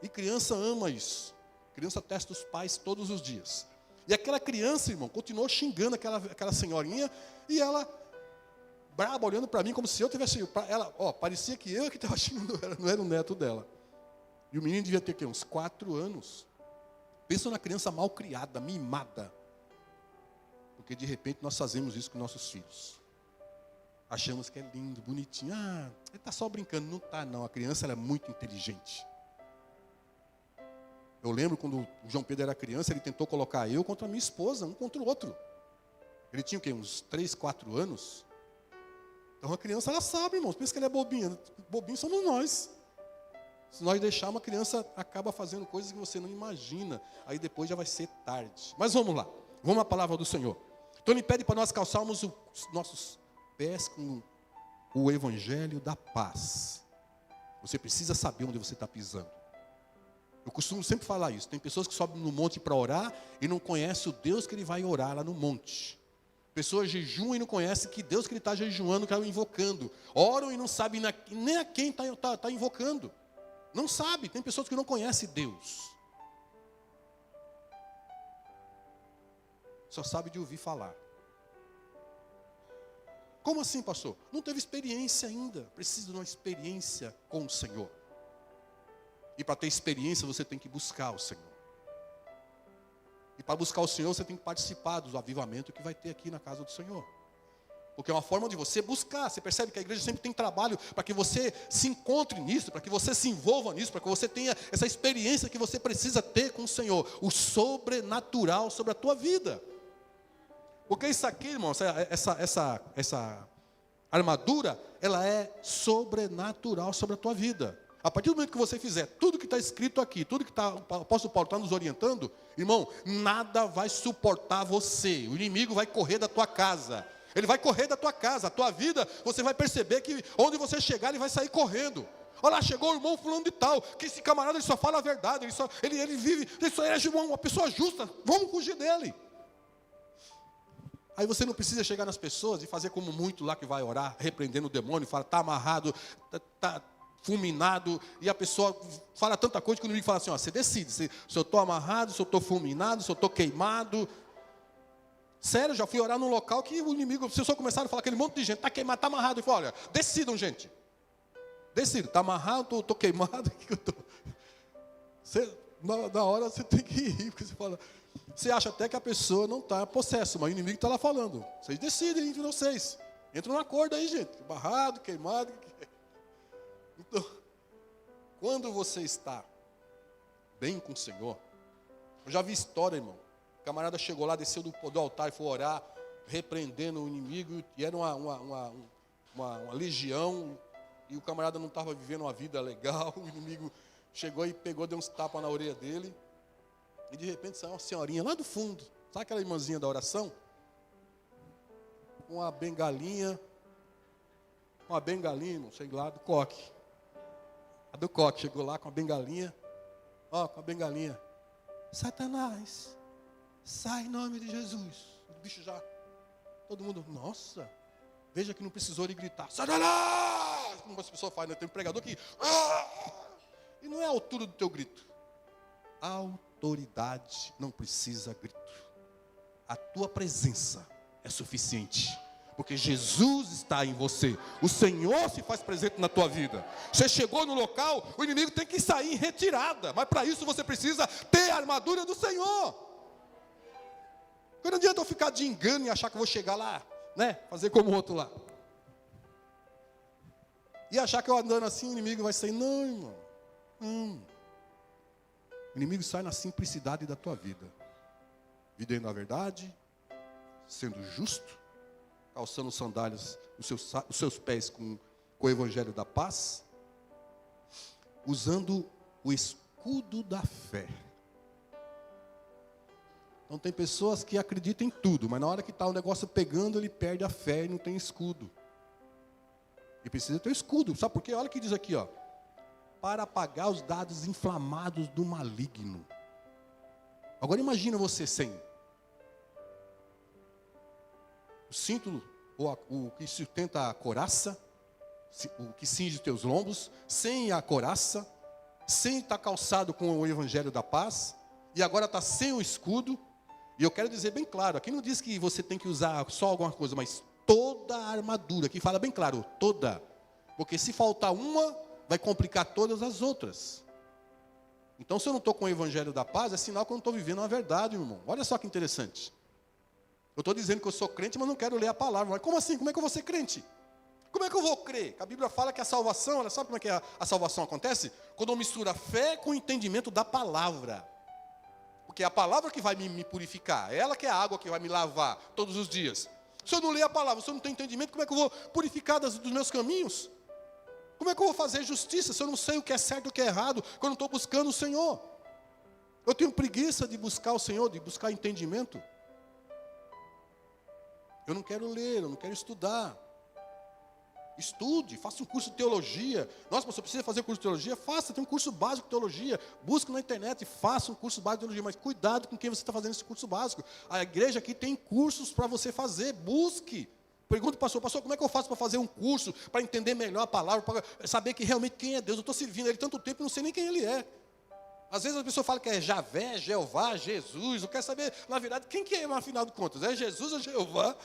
E criança ama isso. Criança testa os pais todos os dias. E aquela criança, irmão, continuou xingando aquela senhorinha, e ela, braba, olhando para mim, como se eu tivesse... Ela, parecia que eu que estava xingando ela, não era o neto dela. E o menino devia ter, uns 4 anos. Pensa na criança mal criada, mimada. Porque de repente nós fazemos isso com nossos filhos. Achamos que é lindo, bonitinho. Ele está só brincando. Não está, não. A criança ela é muito inteligente. Eu lembro quando o João Pedro era criança, ele tentou colocar eu contra a minha esposa, um contra o outro. Ele tinha o quê? Uns 3, 4 anos. Então a criança, ela sabe, irmãos. Pensa que ele é bobinho. Bobinho somos nós. Se nós deixarmos, uma criança acaba fazendo coisas que você não imagina. Aí depois já vai ser tarde. Mas vamos lá. Vamos à palavra do Senhor. Então ele pede para nós calçarmos os nossos pés com o evangelho da paz. Você precisa saber onde você está pisando. Eu costumo sempre falar isso. Tem pessoas que sobem no monte para orar e não conhecem o Deus que ele vai orar lá no monte. Pessoas jejuam e não conhecem que Deus que ele está jejuando, que está invocando. Oram e não sabem nem a quem está invocando. Não sabe. Tem pessoas que não conhecem Deus. Só sabe de ouvir falar. Como assim, pastor? Não teve experiência ainda. Precisa de uma experiência com o Senhor. E para ter experiência, você tem que buscar o Senhor. E para buscar o Senhor, você tem que participar do avivamento que vai ter aqui na casa do Senhor. Porque é uma forma de você buscar. Você percebe que a igreja sempre tem trabalho para que você se encontre nisso, para que você se envolva nisso, para que você tenha essa experiência que você precisa ter com o Senhor. O sobrenatural sobre a tua vida. Porque isso aqui, irmão, essa armadura, ela é sobrenatural sobre a tua vida. A partir do momento que você fizer tudo que está escrito aqui, tudo que o apóstolo Paulo está nos orientando, irmão, nada vai suportar você. O inimigo vai correr da tua casa. Ele vai correr da tua casa. A tua vida, você vai perceber que onde você chegar, ele vai sair correndo. Olha lá, chegou o irmão fulano de tal, que esse camarada ele só fala a verdade, ele vive, ele só é uma pessoa justa, vamos fugir dele. Aí você não precisa chegar nas pessoas e fazer como muito lá que vai orar, repreendendo o demônio, fala, está amarrado, está fulminado, e a pessoa fala tanta coisa que o inimigo fala assim, você decide, se eu estou amarrado, se eu estou fulminado, se eu estou queimado. Sério, já fui orar num local que o inimigo, as pessoas começaram a falar, aquele monte de gente, está queimado, está amarrado. Eu falei, olha, decidam, gente. Decidam, está amarrado, estou queimado. Na hora você tem que ir, porque você fala, você acha até que a pessoa não está possesso, mas o inimigo está lá falando. Vocês decidem entre vocês. Entram num acordo aí, gente. Amarrado, queimado. Então, quando você está bem com o Senhor, eu já vi história, irmão. O camarada chegou lá, desceu do altar e foi orar, repreendendo o inimigo, e era uma legião, e o camarada não estava vivendo uma vida legal, o inimigo chegou e pegou, deu uns tapas na orelha dele, e de repente saiu uma senhorinha lá do fundo, sabe aquela irmãzinha da oração? Com uma bengalinha, irmão, sei lá, do coque. A do coque chegou lá com a bengalinha, com a bengalinha. Satanás, sai em nome de Jesus. O bicho já, todo mundo, nossa, veja que não precisou ele gritar, Satanás! Como as pessoas fazem, né? Tem um pregador que, e não é a altura do teu grito. A autoridade não precisa grito. A tua presença é suficiente. Porque Jesus está em você. O Senhor se faz presente na tua vida. Você chegou no local, o inimigo tem que sair em retirada. Mas para isso você precisa ter a armadura do Senhor. Não adianta eu ficar de engano e achar que eu vou chegar lá, né? Fazer como o outro lá. E achar que eu andando assim, o inimigo vai sair. Não, irmão. Não. O inimigo sai na simplicidade da tua vida. Vivendo a verdade, sendo justo, calçando sandálias, os seus pés com o evangelho da paz, usando o escudo da fé. Então tem pessoas que acreditam em tudo, mas na hora que está o negócio pegando, ele perde a fé e não tem escudo. E precisa ter escudo, sabe por quê? Olha o que diz aqui, para apagar os dados inflamados do maligno. Agora imagina você sem o cinto o que sustenta a couraça, o que cinge os teus lombos, sem a couraça, sem estar calçado com o evangelho da paz, e agora está sem o escudo. E eu quero dizer bem claro, aqui não diz que você tem que usar só alguma coisa, mas toda a armadura, aqui fala bem claro, toda. Porque se faltar uma, vai complicar todas as outras. Então, se eu não estou com o evangelho da paz, é sinal que eu não estou vivendo a verdade, irmão. Olha só que interessante. Eu estou dizendo que eu sou crente, mas não quero ler a palavra. Mas como assim? Como é que eu vou ser crente? Como é que eu vou crer? A Bíblia fala que a salvação, ela sabe como é que a salvação acontece? Quando eu misturo a fé com o entendimento da palavra. Porque é a palavra que vai me purificar. É ela que é a água que vai me lavar todos os dias. Se eu não ler a palavra, se eu não tenho entendimento, como é que eu vou purificar dos meus caminhos? Como é que eu vou fazer justiça se eu não sei o que é certo e o que é errado, quando eu não estou buscando o Senhor? Eu tenho preguiça de buscar o Senhor, de buscar entendimento. Eu não quero ler, eu não quero estudar. Estude, faça um curso de teologia. Nossa, você precisa fazer curso de teologia? Faça, tem um curso básico de teologia. Busque na internet e faça um curso básico de teologia. Mas cuidado com quem você está fazendo esse curso básico. A igreja aqui tem cursos para você fazer. Busque. Pergunta para o pastor, como é que eu faço para fazer um curso, para entender melhor a palavra, para saber que realmente quem é Deus? Eu estou servindo a Ele tanto tempo e não sei nem quem Ele é. Às vezes a pessoa fala que é Javé, Jeová, Jesus. Eu quero saber, na verdade, quem que é, no final de contas? É Jesus ou Jeová?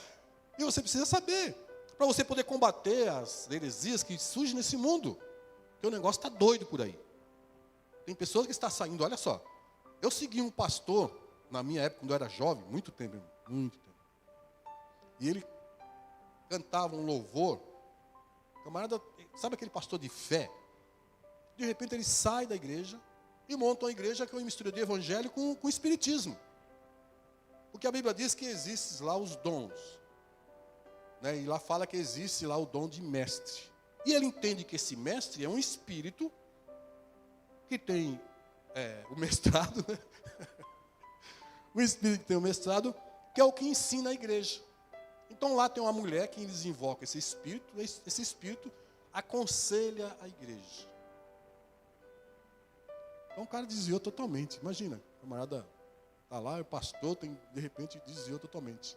E você precisa saber, para você poder combater as heresias que surgem nesse mundo. Porque o negócio está doido por aí. Tem pessoas que estão saindo, olha só. Eu segui um pastor, na minha época, quando eu era jovem, muito tempo. E ele cantava um louvor. Camarada, sabe aquele pastor de fé? De repente ele sai da igreja e monta uma igreja que é uma mistura de evangelho com espiritismo. Porque a Bíblia diz que existem lá os dons. Né? E lá fala que existe lá o dom de mestre. E ele entende que esse mestre é um espírito que tem o mestrado, né? O espírito que tem o mestrado, que é o que ensina a igreja. Então lá tem uma mulher que desinvoca esse espírito aconselha a igreja. Então o cara desviou totalmente. Imagina, o camarada está lá, o pastor de repente desviou totalmente.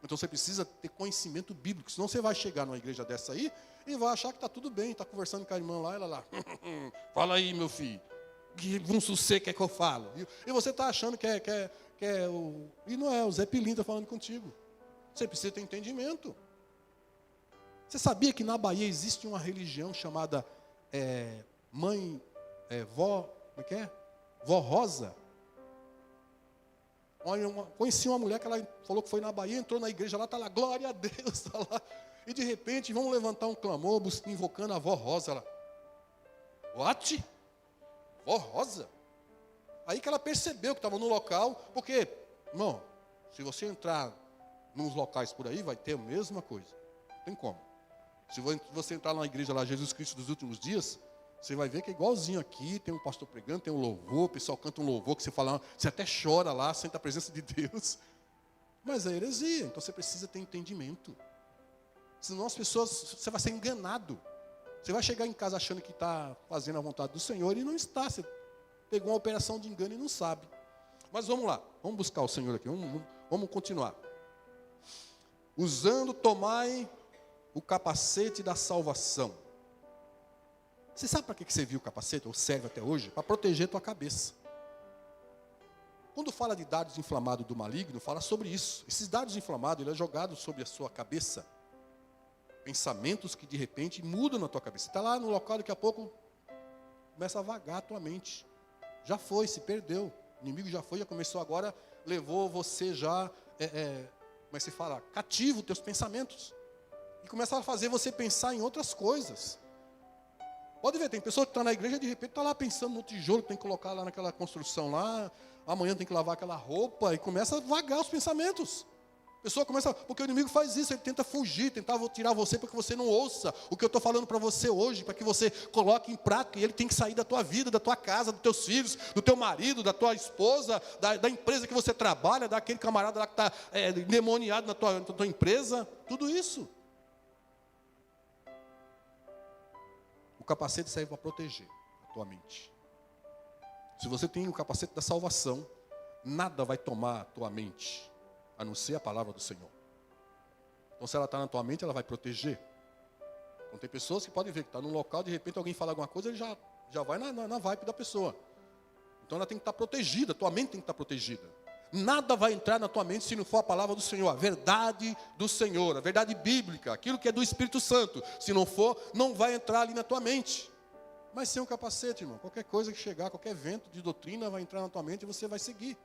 Então você precisa ter conhecimento bíblico, senão você vai chegar numa igreja dessa aí e vai achar que está tudo bem, está conversando com a irmã lá, ela lá, fala aí meu filho, que um sossego quer que eu falo. E você está achando que é o... E não é, o Zé Pilinta falando contigo. Você precisa ter entendimento. Você sabia que na Bahia existe uma religião chamada Vó Rosa? Conheci uma mulher que ela falou que foi na Bahia, entrou na igreja lá, está lá, glória a Deus, está lá. E de repente, vamos levantar um clamor, invocando a Vó Rosa. Ela, what? Vó Rosa? Aí que ela percebeu que estava no local, porque, irmão, se você entrar nos locais por aí, vai ter a mesma coisa. Não tem como. Se você entrar na igreja lá, Jesus Cristo dos últimos dias, você vai ver que é igualzinho aqui, tem um pastor pregando, tem um louvor, o pessoal canta um louvor, que você fala, você até chora lá, sente a presença de Deus. Mas é heresia, então você precisa ter entendimento. Senão as pessoas, você vai ser enganado. Você vai chegar em casa achando que está fazendo a vontade do Senhor e não está. Você pegou uma operação de engano e não sabe. Mas vamos lá, vamos buscar o Senhor aqui, vamos continuar. Usando, tomai o capacete da salvação. Você sabe para que serviu o capacete, ou serve até hoje? Para proteger a tua cabeça. Quando fala de dardos inflamados do maligno, fala sobre isso. Esses dardos inflamados, ele é jogado sobre a sua cabeça. Pensamentos que de repente mudam na tua cabeça. Você está lá no local, daqui a pouco começa a vagar a tua mente. Já foi, se perdeu. O inimigo já foi, já começou agora, levou você já... como é que se fala? Cativo os teus pensamentos. E começa a fazer você pensar em outras coisas. Pode ver, tem pessoa que está na igreja e de repente está lá pensando no tijolo que tem que colocar lá naquela construção lá. Amanhã tem que lavar aquela roupa e começa a vagar os pensamentos. A pessoa começa, porque o inimigo faz isso, ele tenta fugir, tentar tirar você para que você não ouça o que eu estou falando para você hoje, para que você coloque em prática, e ele tem que sair da tua vida, da tua casa, dos teus filhos, do teu marido, da tua esposa, da empresa que você trabalha, daquele camarada lá que está endemoniado na tua empresa, tudo isso. O capacete serve para proteger a tua mente. Se você tem o capacete da salvação, nada vai tomar a tua mente, a não ser a palavra do Senhor. Então, se ela está na tua mente, ela vai proteger. Então, tem pessoas que podem ver que está num local, de repente alguém fala alguma coisa, ele já vai na vibe da pessoa. Então, ela tem que estar protegida, tua mente tem que estar protegida. Nada vai entrar na tua mente se não for a palavra do Senhor, a verdade do Senhor, a verdade bíblica, aquilo que é do Espírito Santo. Se não for, não vai entrar ali na tua mente. Mas sem um capacete, irmão, qualquer coisa que chegar, qualquer vento de doutrina vai entrar na tua mente e você vai seguir.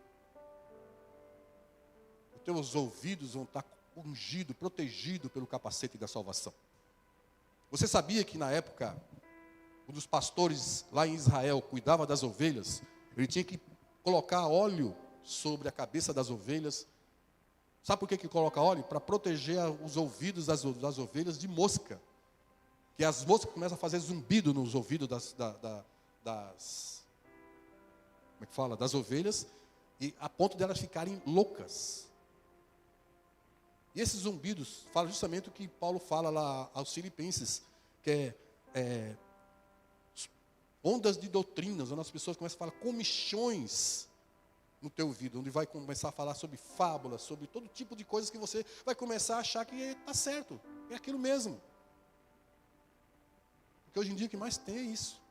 Os teus ouvidos vão estar ungidos, protegidos pelo capacete da salvação. Você sabia que na época, um dos pastores lá em Israel cuidava das ovelhas, ele tinha que colocar óleo sobre a cabeça das ovelhas. Sabe por que coloca óleo? Para proteger os ouvidos das ovelhas de mosca. Que as moscas começam a fazer zumbido nos ouvidos das ovelhas, e a ponto de elas ficarem loucas. E esses zumbidos falam justamente o que Paulo fala lá aos Filipenses, que é ondas de doutrinas, onde as pessoas começam a falar comichões no teu ouvido, onde vai começar a falar sobre fábulas, sobre todo tipo de coisas que você vai começar a achar que está certo, é aquilo mesmo. Porque hoje em dia o que mais tem é isso,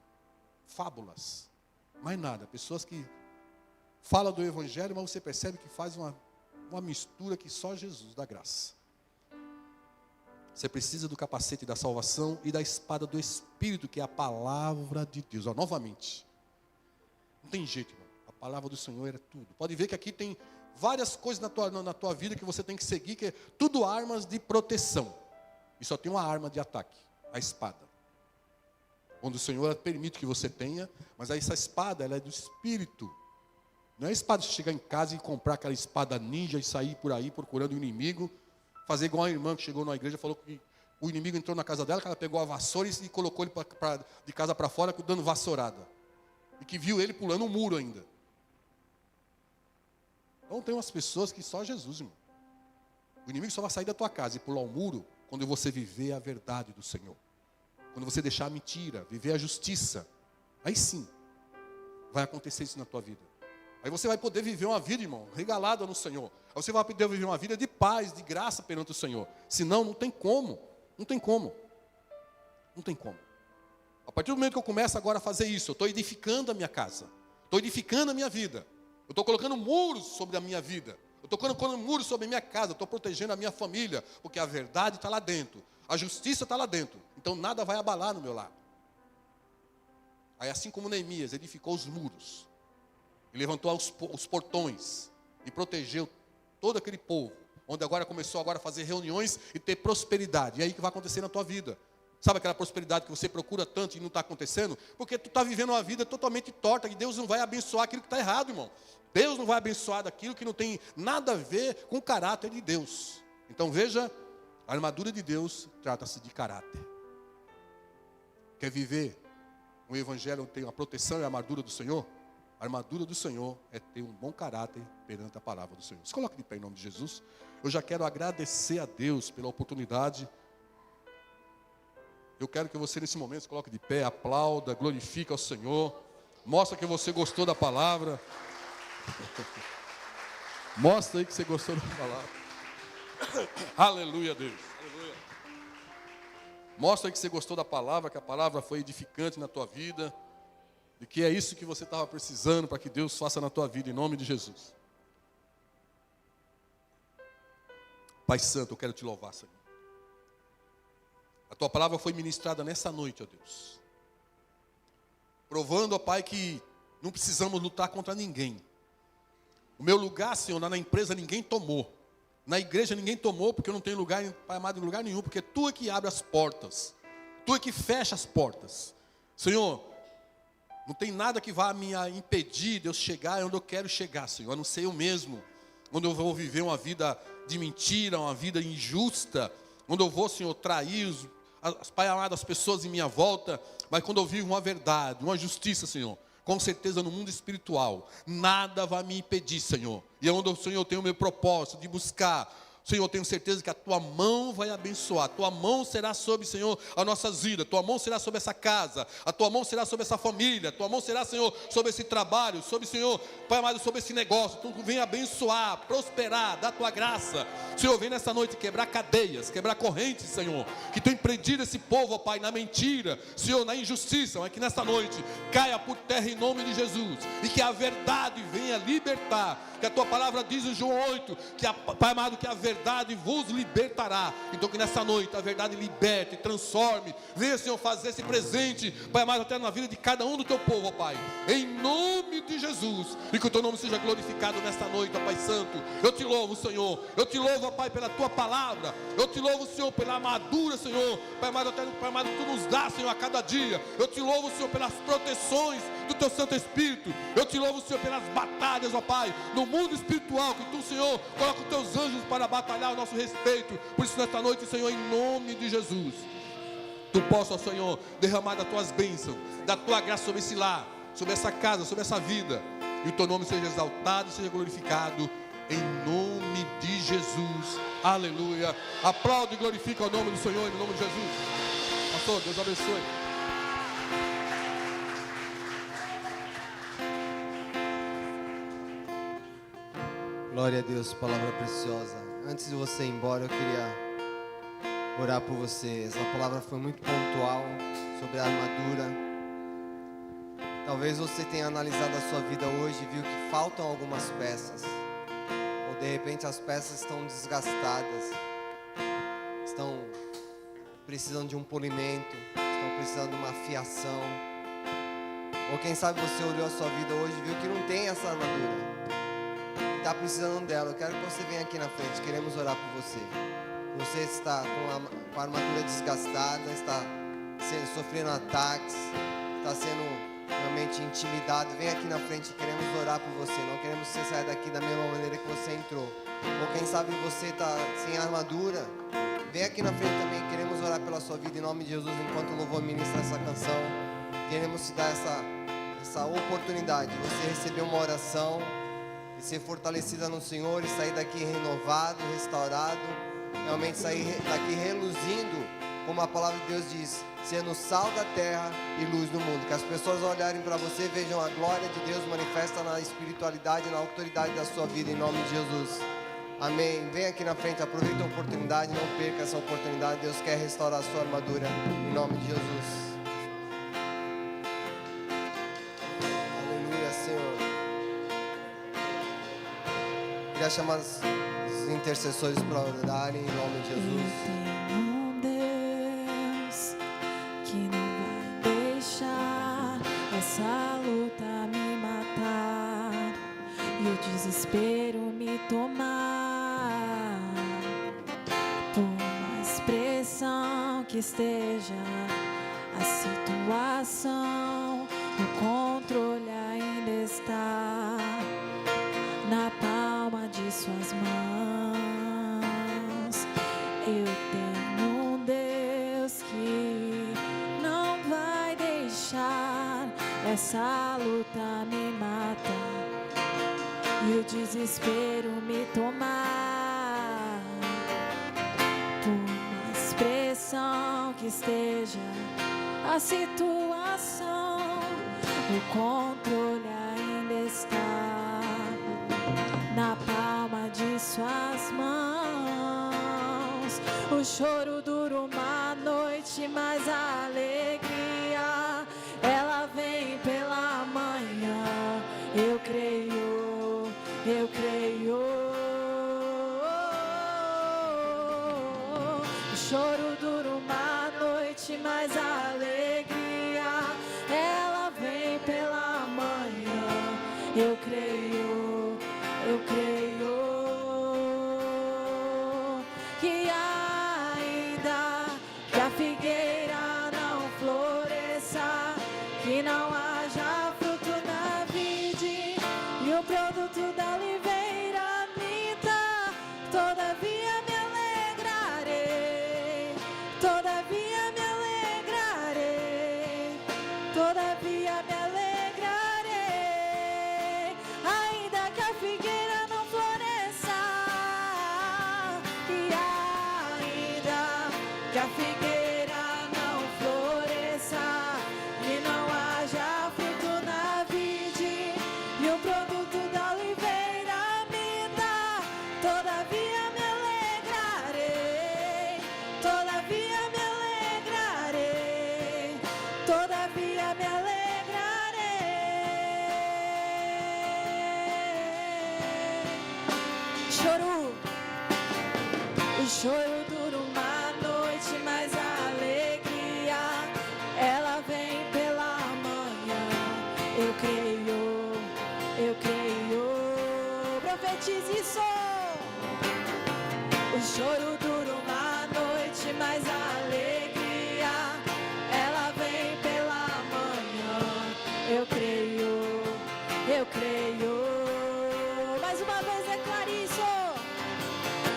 fábulas, mais nada, pessoas que falam do Evangelho, mas você percebe que faz uma mistura que só Jesus dá graça. Você precisa do capacete da salvação e da espada do Espírito, que é a palavra de Deus. Novamente, não tem jeito, irmão. A palavra do Senhor é tudo. Pode ver que aqui tem várias coisas na tua vida que você tem que seguir, que é tudo armas de proteção. E só tem uma arma de ataque, a espada. Onde o Senhor permite que você tenha, mas essa espada, ela é do Espírito. Não é a espada de chegar em casa e comprar aquela espada ninja e sair por aí procurando o inimigo. Fazer igual a irmã que chegou na igreja e falou que o inimigo entrou na casa dela, que ela pegou a vassoura e colocou ele de casa para fora dando vassourada. E que viu ele pulando um muro ainda. Então tem umas pessoas que só Jesus, irmão. O inimigo só vai sair da tua casa e pular um muro quando você viver a verdade do Senhor. Quando você deixar a mentira, viver a justiça. Aí sim, vai acontecer isso na tua vida. Aí você vai poder viver uma vida, irmão, regalada no Senhor. Aí você vai poder viver uma vida de paz, de graça perante o Senhor. Senão, não tem como. Não tem como. Não tem como. A partir do momento que eu começo agora a fazer isso, eu estou edificando a minha casa. Estou edificando a minha vida. Eu estou colocando muros sobre a minha vida. Eu estou colocando muros sobre a minha casa. Estou protegendo a minha família. Porque a verdade está lá dentro. A justiça está lá dentro. Então, nada vai abalar no meu lar. Aí, assim como Neemias edificou os muros, e levantou os portões e protegeu todo aquele povo, onde agora começou a fazer reuniões e ter prosperidade. E aí que vai acontecer na tua vida. Sabe aquela prosperidade que você procura tanto e não está acontecendo? Porque tu está vivendo uma vida totalmente torta, e Deus não vai abençoar aquilo que está errado, irmão. Deus não vai abençoar daquilo que não tem nada a ver com o caráter de Deus. Então veja, a armadura de Deus trata-se de caráter. Quer viver um evangelho onde tem a proteção e a armadura do Senhor? A armadura do Senhor é ter um bom caráter perante a palavra do Senhor. Se coloque de pé em nome de Jesus. Eu já quero agradecer a Deus pela oportunidade. Eu quero que você nesse momento se coloque de pé, aplauda, glorifique ao Senhor. Mostra que você gostou da palavra. Mostra aí que você gostou da palavra. Aleluia, Deus. Aleluia. Mostra aí que você gostou da palavra, que a palavra foi edificante na tua vida. E que é isso que você estava precisando para que Deus faça na tua vida, em nome de Jesus. Pai Santo, eu quero te louvar, Senhor. A tua palavra foi ministrada nessa noite, ó Deus. Provando, ó Pai, que não precisamos lutar contra ninguém. O meu lugar, Senhor, na empresa ninguém tomou. Na igreja ninguém tomou, porque eu não tenho lugar, Pai amado, em lugar nenhum. Porque Tu é que abre as portas. Tu é que fecha as portas. Senhor, não tem nada que vá me impedir de eu chegar onde eu quero chegar, Senhor. A não ser eu mesmo. Onde eu vou viver uma vida de mentira, uma vida injusta. Onde eu vou, Senhor, trair Pai amado, as pessoas em minha volta. Mas quando eu vivo uma verdade, uma justiça, Senhor, com certeza no mundo espiritual, nada vai me impedir, Senhor. E é onde o Senhor tem o meu propósito de buscar Senhor, tenho certeza que a Tua mão vai abençoar. A Tua mão será sobre, Senhor, as nossas vidas. A Tua mão será sobre essa casa. A Tua mão será sobre essa família. A Tua mão será, Senhor, sobre esse trabalho. Sobre, Senhor, Pai amado, sobre esse negócio. Tu vem abençoar, prosperar, dar Tua graça. Senhor, vem nessa noite quebrar cadeias, quebrar correntes, Senhor. Que Tu imprendido esse povo, ó Pai, na mentira, Senhor, na injustiça. Mas que nessa noite caia por terra em nome de Jesus. E que a verdade venha libertar. Que a Tua palavra diz em João 8, que Pai amado, que a verdade vos libertará. Então que nessa noite a verdade liberte, transforme. Venha, Senhor, fazer esse presente, Pai amado, até na vida de cada um do Teu povo, ó Pai. Em nome de Jesus. E que o Teu nome seja glorificado nesta noite, ó Pai Santo. Eu te louvo, Senhor. Eu te louvo, ó Pai, pela Tua palavra. Eu te louvo, Senhor, pela armadura, Senhor. Pai amado, até, Pai amado, Tu nos dá, Senhor, a cada dia. Eu te louvo, Senhor, pelas proteções do Teu Santo Espírito. Eu te louvo, Senhor, pelas batalhas, ó Pai, no mundo espiritual, que Tu, Senhor, coloca os Teus anjos para batalhar o nosso respeito. Por isso, nesta noite, Senhor, em nome de Jesus, Tu possa, Senhor, derramar das Tuas bênçãos, da Tua graça sobre esse lar, sobre essa casa, sobre essa vida, e o Teu nome seja exaltado e seja glorificado, em nome de Jesus. Aleluia. Aplaude e glorifica o nome do Senhor, em nome de Jesus. Pastor, Deus abençoe. Glória a Deus, palavra preciosa. Antes de você ir embora, eu queria orar por você. Essa palavra foi muito pontual sobre a armadura. Talvez você tenha analisado a sua vida hoje e viu que faltam algumas peças. Ou de repente as peças estão desgastadas. Precisam de um polimento. Estão precisando de uma afiação. Ou quem sabe você olhou a sua vida hoje e viu que não tem essa armadura. Está precisando dela. Eu quero que você venha aqui na frente. Queremos orar por você. Você está com a armadura desgastada, está sofrendo ataques, está sendo realmente intimidado. Vem aqui na frente. Queremos orar por você. Não queremos que você saia daqui da mesma maneira que você entrou. Ou quem sabe você está sem armadura. Vem aqui na frente também. Queremos orar pela sua vida em nome de Jesus. Enquanto o louvor ministra essa canção, queremos te dar essa oportunidade de você receber uma oração e ser fortalecida no Senhor e sair daqui renovado, restaurado, realmente sair daqui reluzindo, como a palavra de Deus diz, sendo sal da terra e luz do mundo. Que as pessoas olharem para você, vejam a glória de Deus manifesta na espiritualidade, na autoridade da sua vida, em nome de Jesus. Amém. Vem aqui na frente, aproveita a oportunidade, não perca essa oportunidade. Deus quer restaurar a sua armadura, em nome de Jesus. Queria chamar os intercessores para orarem em nome de Jesus. Eu tenho um Deus que não vai deixar essa luta me matar e o desespero me tomar. Por mais pressão que esteja a situação, o controle ainda está na palma de suas mãos. Eu tenho um Deus que não vai deixar essa luta me matar e o desespero me tomar. Por mais pressão que esteja a situação, o controle ainda está na palma de suas mãos. O choro dura uma noite, mas a alegria ela vem pela manhã. Eu creio, eu creio. O choro dura uma noite, mas a alegria ela vem pela manhã. Eu creio, eu creio que ainda que a figueira não floresça, que não haja fruto na vide e o produto da oliveira minta, todavia me alegrarei, todavia me alegrarei, todavia me alegrarei, ainda que a figueira não floresça, que a figueira não floresça e não haja fruto na vide e o produto da oliveira minta. Todavia me alegrarei, todavia me alegrarei, todavia me alegrarei. Choro, o choro dura uma noite, mas a alegria ela vem pela manhã. Eu creio, profetize isso. O choro dura uma noite, mas a alegria ela vem pela manhã. Eu creio. Mais uma vez declare isso.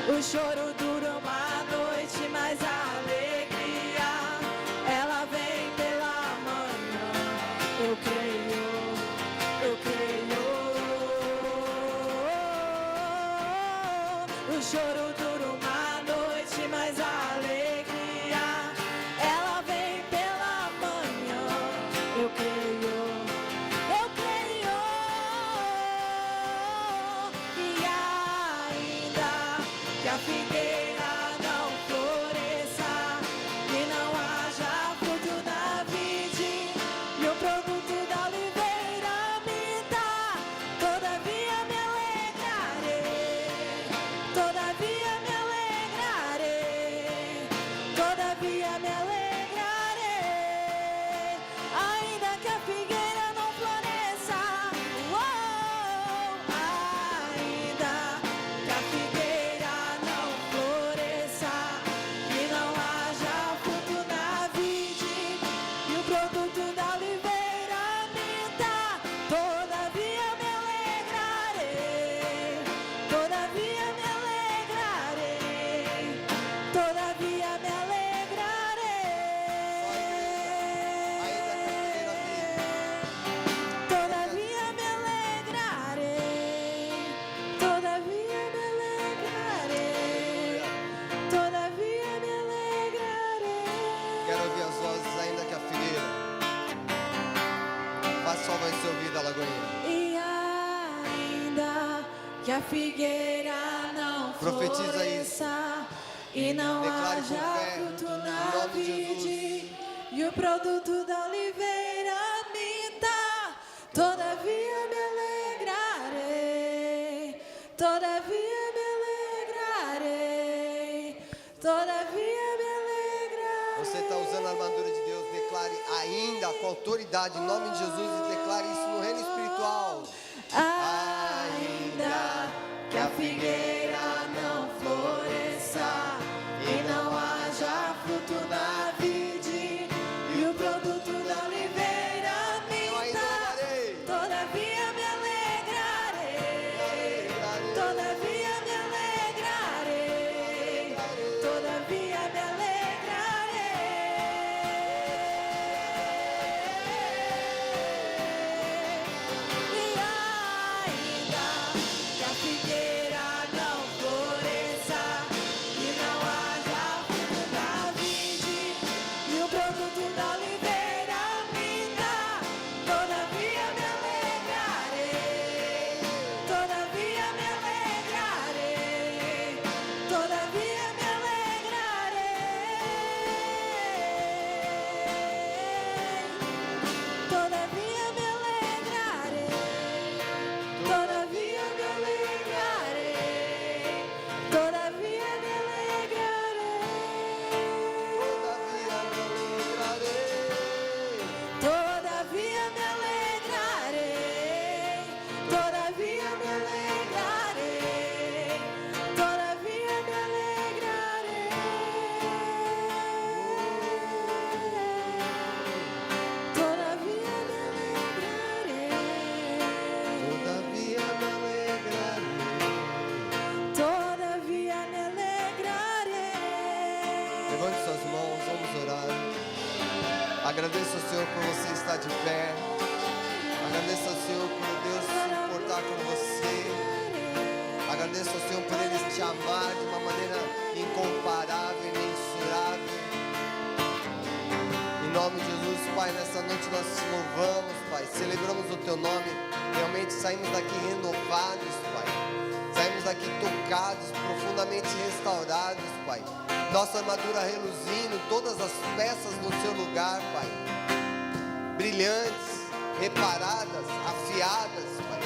O choro dura uma noite, mas a alegria ela vem pela manhã. Eu creio. O choro dura uma noite, mas a alegria ela vem pela manhã. Eu creio. E ainda que a figueira não floresça e não haja fruto na vide e o produto da oliveira minta, todavia me alegrarei, todavia me alegrarei, todavia me alegrarei. Ainda que a figueira não floresça, ainda que a figueira não floresça e não haja fruto na vide e o produto da oliveira minta, todavia me alegrarei, todavia me alegrarei, todavia me alegrarei. Todavia me alegrarei, todavia me alegrarei, todavia me alegrarei. Quero ouvir as vozes ainda que a figueira. Faz só vai ser ouvida, Lagoinha. E ainda que a figueira não Profetiza isso. floresça e não Declare com haja fé, fruto em na nome de vide e o produto da oliveira minta, todavia me alegrarei, todavia me alegrarei, todavia me alegrarei. Você está usando a armadura de Deus, declare ainda com autoridade em nome de Jesus e declare isso no reino espiritual. Ainda que a figueira não floresça e não haja fruto na vide e o produto da oliveira Eu ainda minta, louvarei. todavia me alegrarei, todavia me alegrarei, todavia me alegrarei. E ainda que a figueira não floresça e não haja fruto na vide e o produto da oliveira minta, todavia me alegrarei, todavia me alegrarei, todavia me alegrarei, todavia me alegrarei, todavia me alegrarei, todavia me alegrarei, todavia me alegrarei, todavia me alegrarei, todavia me alegrarei, todavia me alegrarei, todavia me alegrarei. Levante suas mãos, vamos orar. Agradeço ao Senhor por você estar de pé. Agradeço ao Senhor por Deus se importar com você. Agradeço ao Senhor por Ele te amar de uma maneira incomparável, imensurável. noite nós te louvamos, Pai. Celebramos o teu nome. Realmente saímos daqui renovados, Pai. Saímos daqui tocados, profundamente restaurados, Pai. Nossa armadura reluzindo, todas as peças no seu lugar, Pai. Brilhantes, reparadas, afiadas, Pai.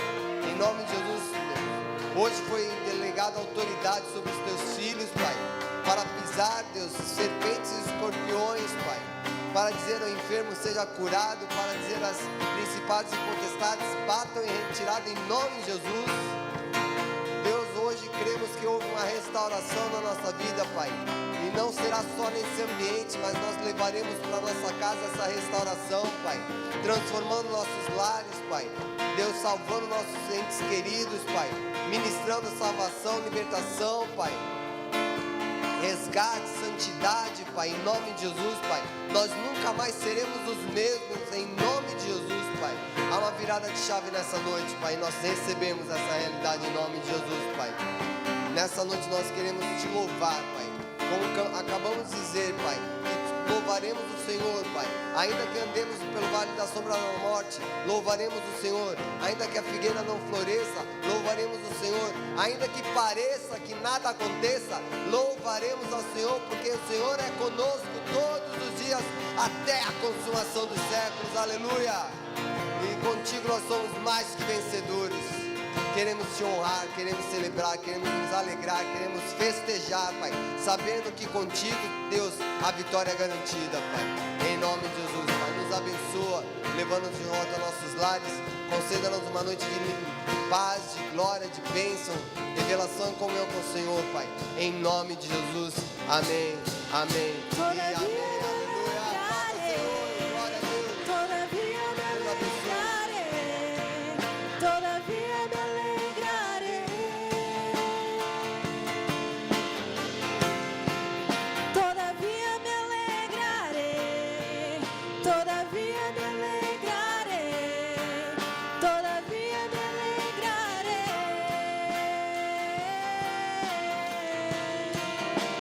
Em nome de Jesus, Deus. Hoje foi delegada autoridade sobre os teus filhos, Pai. Para pisar, Deus, serpentes e escorpiões, Pai. Para dizer ao enfermo, seja curado. Para dizer às principados e potestades, batam em retirada em nome de Jesus. Deus, hoje cremos que houve uma restauração na nossa vida, Pai. E não será só nesse ambiente, mas nós levaremos para nossa casa essa restauração, Pai. Transformando nossos lares, Pai. Deus, salvando nossos entes queridos, Pai. Ministrando salvação, libertação, Pai. Resgate, santidade, Pai, em nome de Jesus, Pai. Nós nunca mais seremos os mesmos, em nome de Jesus, Pai. Há uma virada de chave nessa noite, Pai, e nós recebemos essa realidade em nome de Jesus, Pai. Nessa noite nós queremos te louvar, Pai. Como acabamos de dizer, Pai, que louvaremos o Senhor, Pai. Ainda que andemos pelo vale da sombra da morte, louvaremos o Senhor. Ainda que a figueira não floresça, louvaremos o Senhor. Ainda que pareça que nada aconteça, louvaremos ao Senhor, porque o Senhor é conosco todos os dias, até a consumação dos séculos, aleluia. E contigo nós somos mais que vencedores. Queremos te honrar, queremos celebrar, queremos nos alegrar, queremos festejar, Pai, sabendo que contigo, Deus, a vitória é garantida, Pai. Em nome de Jesus, Pai, nos abençoa, levando-nos de volta a nossos lares, conceda-nos uma noite de paz, de glória, de bênção, revelação e comunhão com o Senhor, Pai. Em nome de Jesus, amém, amém e amém.